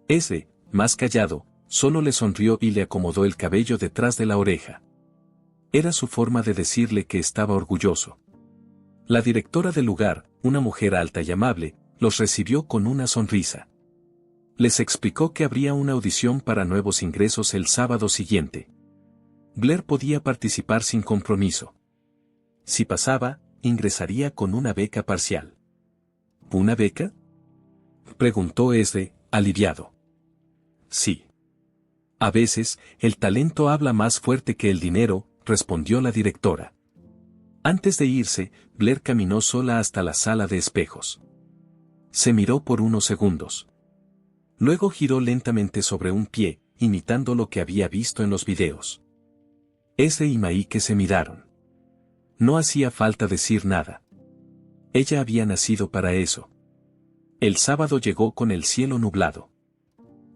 Ezra, más callado, solo le sonrió y le acomodó el cabello detrás de la oreja. Era su forma de decirle que estaba orgulloso. La directora del lugar, una mujer alta y amable, los recibió con una sonrisa. Les explicó que habría una audición para nuevos ingresos el sábado siguiente. Blair podía participar sin compromiso. Si pasaba, ingresaría con una beca parcial. ¿Una beca?, preguntó Ezra, aliviado. Sí. A veces, el talento habla más fuerte que el dinero, respondió la directora. Antes de irse, Blair caminó sola hasta la sala de espejos. Se miró por unos segundos. Luego giró lentamente sobre un pie, imitando lo que había visto en los videos. Ezra y Maike se miraron. No hacía falta decir nada. Ella había nacido para eso. El sábado llegó con el cielo nublado.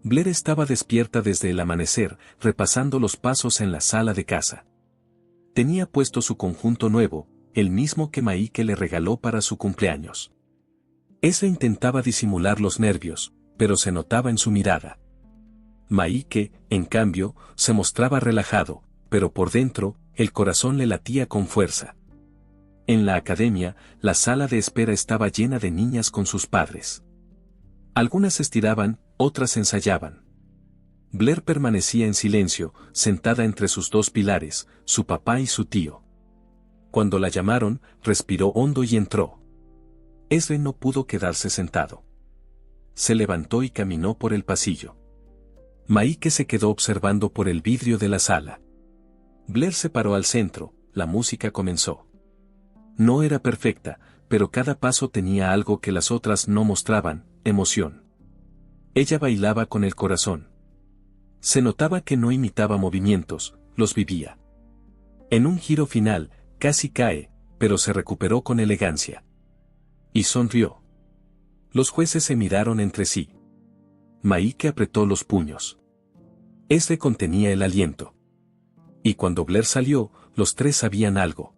Blair estaba despierta desde el amanecer, repasando los pasos en la sala de casa. Tenía puesto su conjunto nuevo, el mismo que Maike le regaló para su cumpleaños. Ezra intentaba disimular los nervios, pero se notaba en su mirada. Maike, en cambio, se mostraba relajado, pero por dentro, el corazón le latía con fuerza. En la academia, la sala de espera estaba llena de niñas con sus padres. Algunas estiraban, otras ensayaban. Blair permanecía en silencio, sentada entre sus dos pilares, su papá y su tío. Cuando la llamaron, respiró hondo y entró. Ezra no pudo quedarse sentado. Se levantó y caminó por el pasillo. Maike se quedó observando por el vidrio de la sala. Blair se paró al centro, la música comenzó. No era perfecta, pero cada paso tenía algo que las otras no mostraban, emoción. Ella bailaba con el corazón. Se notaba que no imitaba movimientos, los vivía. En un giro final, casi cae, pero se recuperó con elegancia. Y sonrió. Los jueces se miraron entre sí. Maike apretó los puños. Este contenía el aliento. Y cuando Blair salió, los tres sabían algo.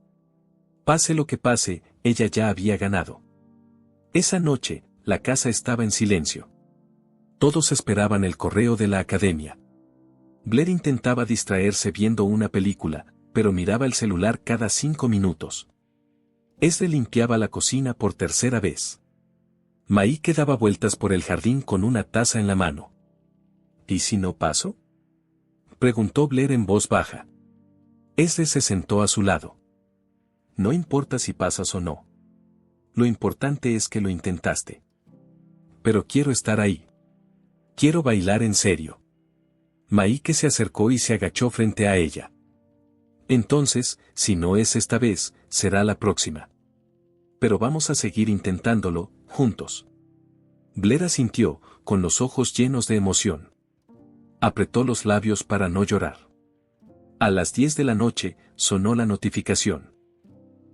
Pase lo que pase, ella ya había ganado. Esa noche, la casa estaba en silencio. Todos esperaban el correo de la academia. Blair intentaba distraerse viendo una película, pero miraba el celular cada 5 minutos. Ezra limpiaba la cocina por tercera vez. Maike daba vueltas por el jardín con una taza en la mano. ¿Y si no paso?, preguntó Blair en voz baja. Ezra se sentó a su lado. No importa si pasas o no. Lo importante es que lo intentaste. Pero quiero estar ahí. Quiero bailar en serio. Maike se acercó y se agachó frente a ella. Entonces, si no es esta vez, será la próxima. Pero vamos a seguir intentándolo, juntos. Blair asintió, con los ojos llenos de emoción. Apretó los labios para no llorar. A las 10 de la noche, sonó la notificación.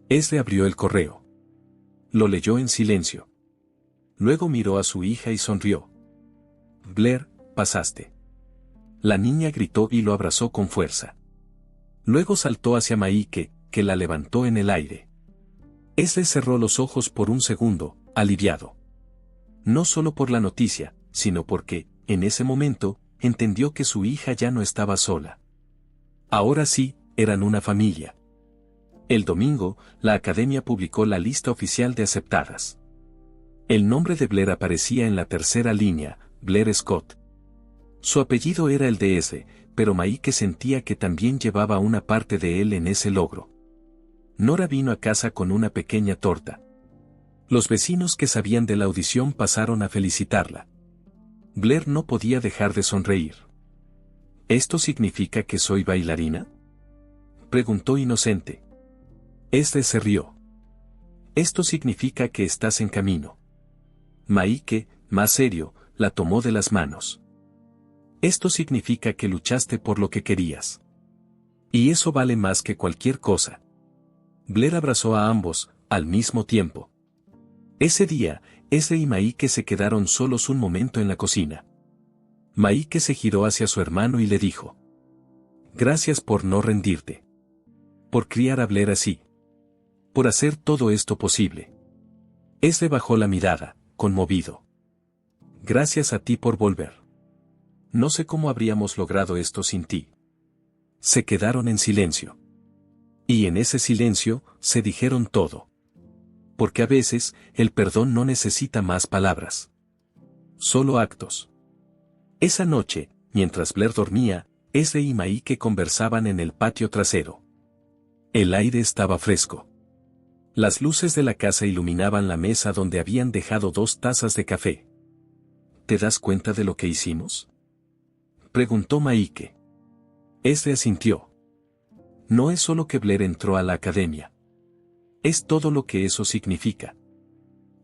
Ezra abrió el correo. Lo leyó en silencio. Luego miró a su hija y sonrió. Blair, pasaste. La niña gritó y lo abrazó con fuerza. Luego saltó hacia Maike, que la levantó en el aire. Ezra cerró los ojos por un segundo, aliviado. No solo por la noticia, sino porque, en ese momento, entendió que su hija ya no estaba sola. Ahora sí, eran una familia. El domingo, la academia publicó la lista oficial de aceptadas. El nombre de Blair aparecía en la tercera línea, Blair Scott. Su apellido era el de Ezra, pero Maike sentía que también llevaba una parte de él en ese logro. Nora vino a casa con una pequeña torta. Los vecinos que sabían de la audición pasaron a felicitarla. Blair no podía dejar de sonreír. ¿Esto significa que soy bailarina?, preguntó inocente. Ezra se rió. Esto significa que estás en camino. Maike, más serio, la tomó de las manos. Esto significa que luchaste por lo que querías. Y eso vale más que cualquier cosa. Blair abrazó a ambos, al mismo tiempo. Ese día, Ezra y Maike se quedaron solos un momento en la cocina. Maike se giró hacia su hermano y le dijo: Gracias por no rendirte. Por criar a Blair así. Por hacer todo esto posible. Ezra bajó la mirada, conmovido. Gracias a ti por volver. No sé cómo habríamos logrado esto sin ti. Se quedaron en silencio. Y en ese silencio, se dijeron todo. Porque a veces, el perdón no necesita más palabras. Solo actos. Esa noche, mientras Blair dormía, Ezra y Maike conversaban en el patio trasero. El aire estaba fresco. Las luces de la casa iluminaban la mesa donde habían dejado 2 tazas de café. ¿Te das cuenta de lo que hicimos?, preguntó Maike. Ezra asintió. No es solo que Blair entró a la academia. Es todo lo que eso significa.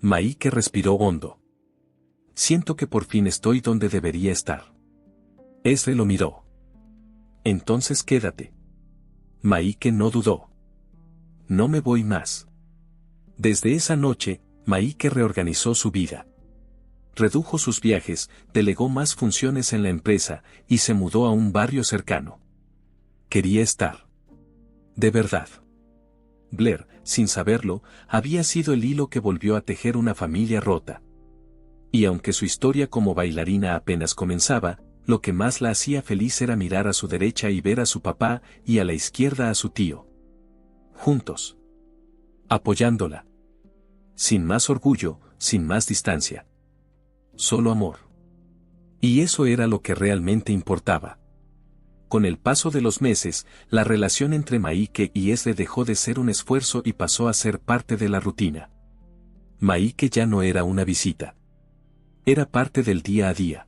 Maike respiró hondo. Siento que por fin estoy donde debería estar. Ezra lo miró. Entonces quédate. Maike no dudó. No me voy más. Desde esa noche, Maike reorganizó su vida. Redujo sus viajes, delegó más funciones en la empresa, y se mudó a un barrio cercano. Quería estar. De verdad. Blair, sin saberlo, había sido el hilo que volvió a tejer una familia rota. Y aunque su historia como bailarina apenas comenzaba, lo que más la hacía feliz era mirar a su derecha y ver a su papá, y a la izquierda a su tío. Juntos. Apoyándola. Sin más orgullo, sin más distancia. Solo amor. Y eso era lo que realmente importaba. Con el paso de los meses, la relación entre Maike y Ezra dejó de ser un esfuerzo y pasó a ser parte de la rutina. Maike ya no era una visita. Era parte del día a día.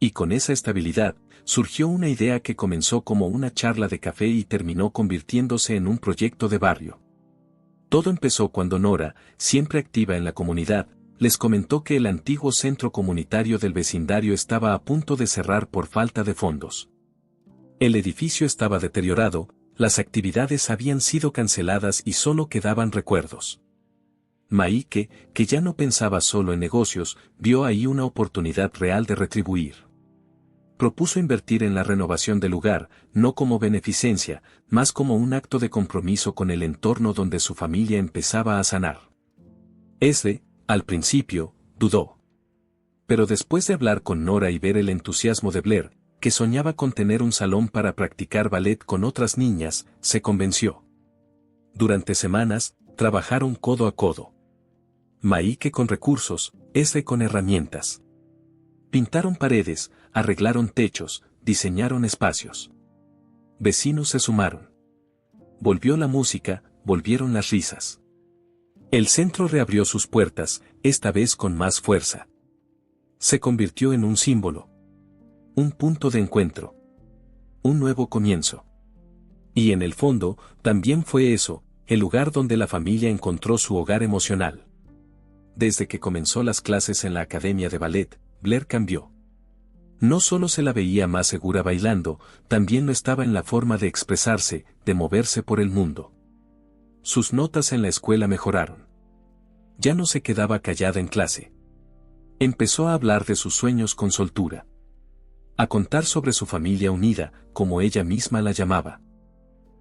Y con esa estabilidad, surgió una idea que comenzó como una charla de café y terminó convirtiéndose en un proyecto de barrio. Todo empezó cuando Nora, siempre activa en la comunidad, les comentó que el antiguo centro comunitario del vecindario estaba a punto de cerrar por falta de fondos. El edificio estaba deteriorado, las actividades habían sido canceladas y solo quedaban recuerdos. Maike, que ya no pensaba solo en negocios, vio ahí una oportunidad real de retribuir. Propuso invertir en la renovación del lugar, no como beneficencia, más como un acto de compromiso con el entorno donde su familia empezaba a sanar. Al principio, dudó. Pero después de hablar con Nora y ver el entusiasmo de Blair, que soñaba con tener un salón para practicar ballet con otras niñas, se convenció. Durante semanas, trabajaron codo a codo. Maike con recursos, con herramientas. Pintaron paredes, arreglaron techos, diseñaron espacios. Vecinos se sumaron. Volvió la música, volvieron las risas. El centro reabrió sus puertas, esta vez con más fuerza. Se convirtió en un símbolo. Un punto de encuentro. Un nuevo comienzo. Y en el fondo, también fue eso, el lugar donde la familia encontró su hogar emocional. Desde que comenzó las clases en la academia de ballet, Blair cambió. No solo se la veía más segura bailando, también lo estaba en la forma de expresarse, de moverse por el mundo. Sus notas en la escuela mejoraron. Ya no se quedaba callada en clase. Empezó a hablar de sus sueños con soltura. A contar sobre su familia unida, como ella misma la llamaba.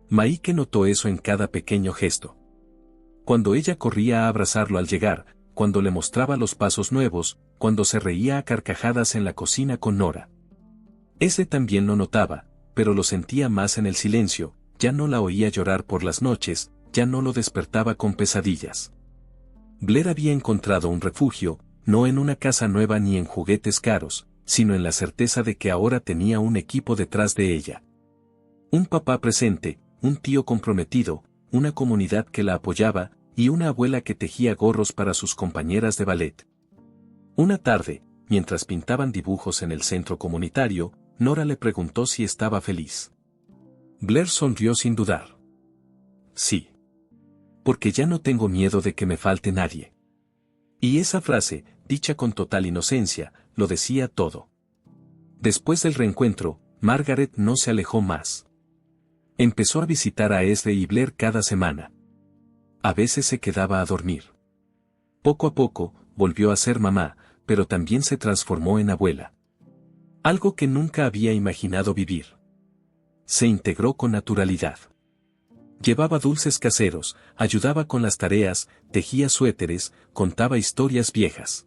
Maike notó eso en cada pequeño gesto. Cuando ella corría a abrazarlo al llegar, cuando le mostraba los pasos nuevos, cuando se reía a carcajadas en la cocina con Nora. También lo notaba, pero lo sentía más en el silencio, ya no la oía llorar por las noches, ya no lo despertaba con pesadillas. Blair había encontrado un refugio, no en una casa nueva ni en juguetes caros, sino en la certeza de que ahora tenía un equipo detrás de ella. Un papá presente, un tío comprometido, una comunidad que la apoyaba, y una abuela que tejía gorros para sus compañeras de ballet. Una tarde, mientras pintaban dibujos en el centro comunitario, Nora le preguntó si estaba feliz. Blair sonrió sin dudar. Sí. Porque ya no tengo miedo de que me falte nadie. Y esa frase, dicha con total inocencia, lo decía todo. Después del reencuentro, Margaret no se alejó más. Empezó a visitar a y Blair cada semana. A veces se quedaba a dormir. Poco a poco, volvió a ser mamá, pero también se transformó en abuela. Algo que nunca había imaginado vivir. Se integró con naturalidad. Llevaba dulces caseros, ayudaba con las tareas, tejía suéteres, contaba historias viejas.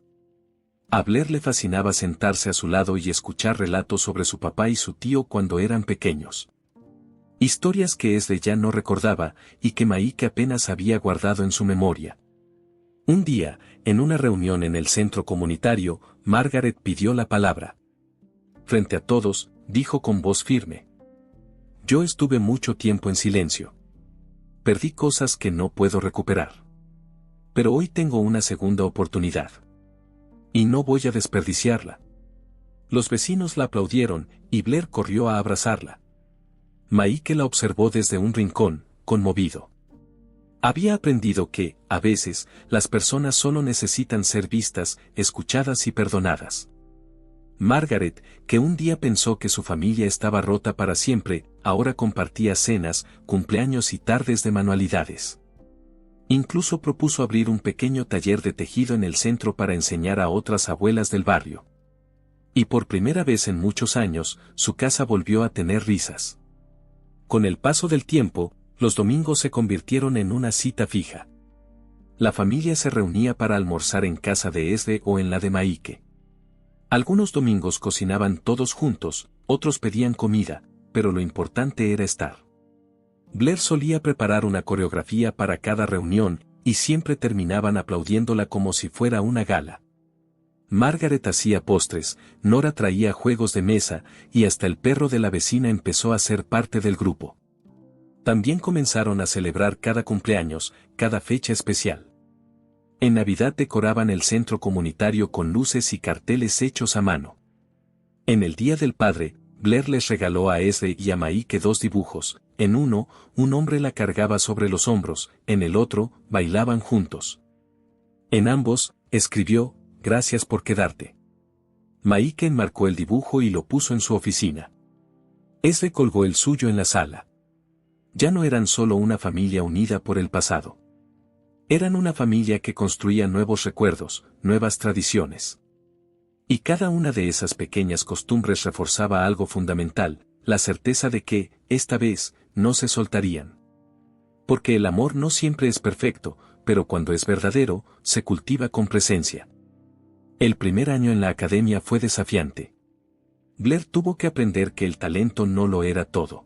A Blair le fascinaba sentarse a su lado y escuchar relatos sobre su papá y su tío cuando eran pequeños. Historias que ya no recordaba, y que Maike apenas había guardado en su memoria. Un día, en una reunión en el centro comunitario, Margaret pidió la palabra. Frente a todos, dijo con voz firme. Yo estuve mucho tiempo en silencio. Perdí cosas que no puedo recuperar. Pero hoy tengo una segunda oportunidad. Y no voy a desperdiciarla. Los vecinos la aplaudieron, y Blair corrió a abrazarla. Maike la observó desde un rincón, conmovido. Había aprendido que, a veces, las personas solo necesitan ser vistas, escuchadas y perdonadas. Margaret, que un día pensó que su familia estaba rota para siempre, ahora compartía cenas, cumpleaños y tardes de manualidades. Incluso propuso abrir un pequeño taller de tejido en el centro para enseñar a otras abuelas del barrio. Y por primera vez en muchos años, su casa volvió a tener risas. Con el paso del tiempo, los domingos se convirtieron en una cita fija. La familia se reunía para almorzar en casa de o en la de Maike. Algunos domingos cocinaban todos juntos, otros pedían comida, pero lo importante era estar. Blair solía preparar una coreografía para cada reunión, y siempre terminaban aplaudiéndola como si fuera una gala. Margaret hacía postres, Nora traía juegos de mesa, y hasta el perro de la vecina empezó a ser parte del grupo. También comenzaron a celebrar cada cumpleaños, cada fecha especial. En Navidad decoraban el centro comunitario con luces y carteles hechos a mano. En el Día del Padre, Blair les regaló a y a Maike 2 dibujos, en uno, un hombre la cargaba sobre los hombros, en el otro, bailaban juntos. En ambos, escribió, gracias por quedarte. Maike enmarcó el dibujo y lo puso en su oficina. Colgó el suyo en la sala. Ya no eran solo una familia unida por el pasado. Eran una familia que construía nuevos recuerdos, nuevas tradiciones. Y cada una de esas pequeñas costumbres reforzaba algo fundamental, la certeza de que, esta vez, no se soltarían. Porque el amor no siempre es perfecto, pero cuando es verdadero, se cultiva con presencia. El primer año en la academia fue desafiante. Blair tuvo que aprender que el talento no lo era todo.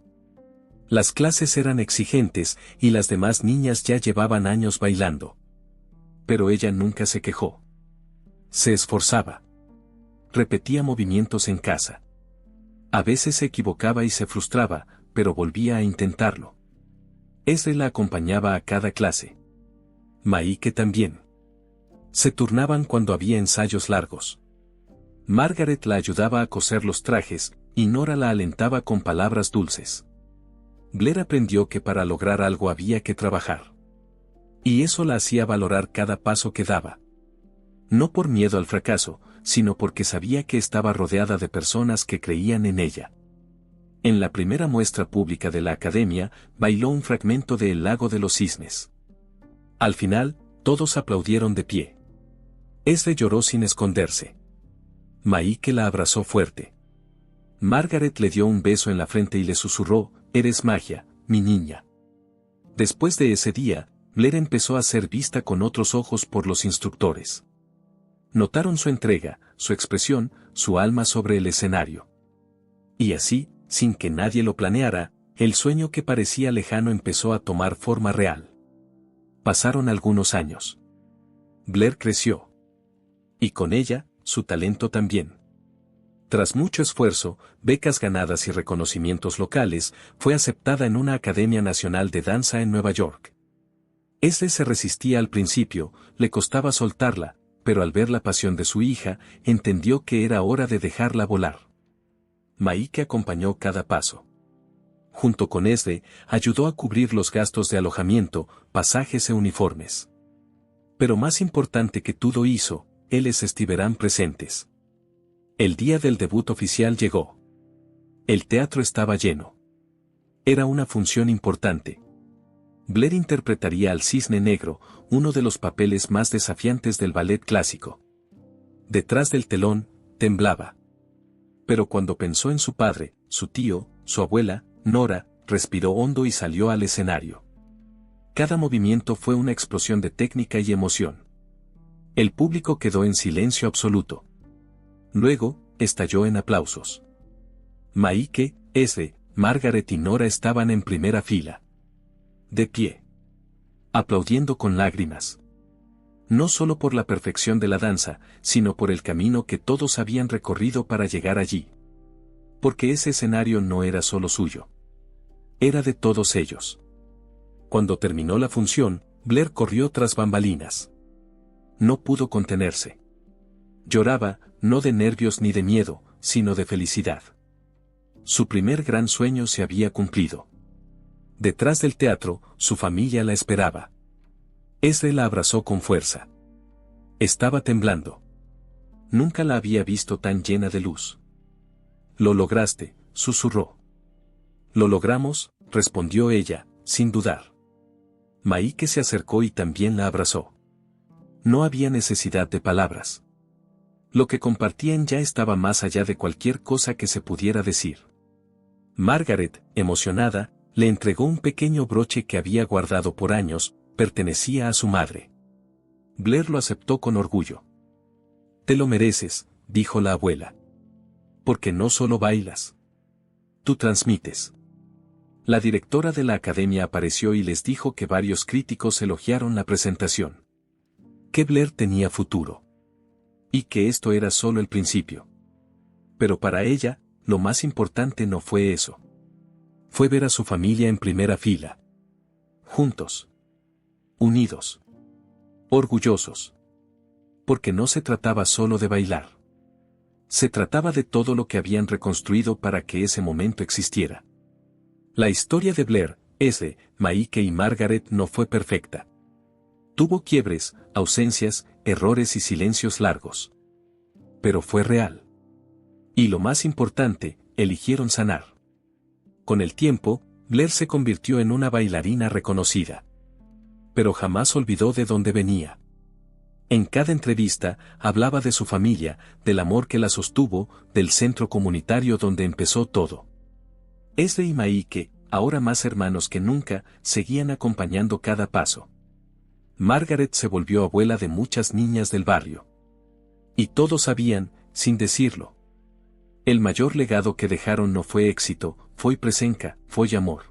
Las clases eran exigentes y las demás niñas ya llevaban años bailando. Pero ella nunca se quejó. Se esforzaba. Repetía movimientos en casa. A veces se equivocaba y se frustraba, pero volvía a intentarlo. Esre la acompañaba a cada clase. Maike también. Se turnaban cuando había ensayos largos. Margaret la ayudaba a coser los trajes, y Nora la alentaba con palabras dulces. Blair aprendió que para lograr algo había que trabajar. Y eso la hacía valorar cada paso que daba. No por miedo al fracaso, sino porque sabía que estaba rodeada de personas que creían en ella. En la primera muestra pública de la academia, bailó un fragmento de El lago de los cisnes. Al final, todos aplaudieron de pie. Esre lloró sin esconderse. Maike la abrazó fuerte. Margaret le dio un beso en la frente y le susurró, «Eres magia, mi niña». Después de ese día, Blair empezó a ser vista con otros ojos por los instructores. Notaron su entrega, su expresión, su alma sobre el escenario. Y así, sin que nadie lo planeara, el sueño que parecía lejano empezó a tomar forma real. Pasaron algunos años. Blair creció. Y con ella, su talento también. Tras mucho esfuerzo, becas ganadas y reconocimientos locales, fue aceptada en una Academia Nacional de Danza en Nueva York. Esre se resistía al principio, le costaba soltarla, pero al ver la pasión de su hija, entendió que era hora de dejarla volar. Maike acompañó cada paso. Junto con Esre, ayudó a cubrir los gastos de alojamiento, pasajes e uniformes. Pero más importante que todo hizo, ellos estuvieran presentes. El día del debut oficial llegó. El teatro estaba lleno. Era una función importante. Blair interpretaría al Cisne Negro, uno de los papeles más desafiantes del ballet clásico. Detrás del telón, temblaba. Pero cuando pensó en su padre, su tío, su abuela, Nora, respiró hondo y salió al escenario. Cada movimiento fue una explosión de técnica y emoción. El público quedó en silencio absoluto. Luego, estalló en aplausos. Maike, Esre, Margaret y Nora estaban en primera fila. De pie. Aplaudiendo con lágrimas. No solo por la perfección de la danza, sino por el camino que todos habían recorrido para llegar allí. Porque ese escenario no era solo suyo. Era de todos ellos. Cuando terminó la función, Blair corrió tras bambalinas. No pudo contenerse. Lloraba, no de nervios ni de miedo, sino de felicidad. Su primer gran sueño se había cumplido. Detrás del teatro, su familia la esperaba. Esre la abrazó con fuerza. Estaba temblando. Nunca la había visto tan llena de luz. «Lo lograste», susurró. «Lo logramos», respondió ella, sin dudar. Maike se acercó y también la abrazó. No había necesidad de palabras. Lo que compartían ya estaba más allá de cualquier cosa que se pudiera decir. Margaret, emocionada, le entregó un pequeño broche que había guardado por años, pertenecía a su madre. Blair lo aceptó con orgullo. «Te lo mereces», dijo la abuela. «Porque no solo bailas. Tú transmites». La directora de la academia apareció y les dijo que varios críticos elogiaron la presentación. Que Blair tenía futuro. Y que esto era solo el principio. Pero para ella, lo más importante no fue eso. Fue ver a su familia en primera fila. Juntos. Unidos. Orgullosos. Porque no se trataba solo de bailar. Se trataba de todo lo que habían reconstruido para que ese momento existiera. La historia de Blair, Esre, Maike y Margaret no fue perfecta. Tuvo quiebres, ausencias, errores y silencios largos. Pero fue real. Y lo más importante, eligieron sanar. Con el tiempo, Blair se convirtió en una bailarina reconocida. pero jamás olvidó de dónde venía. En cada entrevista, hablaba de su familia, del amor que la sostuvo, del centro comunitario donde empezó todo. Esdre y Maike, ahora más hermanos que nunca, seguían acompañando cada paso. Margaret se volvió abuela de muchas niñas del barrio. Y todos sabían, sin decirlo. El mayor legado que dejaron no fue éxito, fue presencia, fue amor.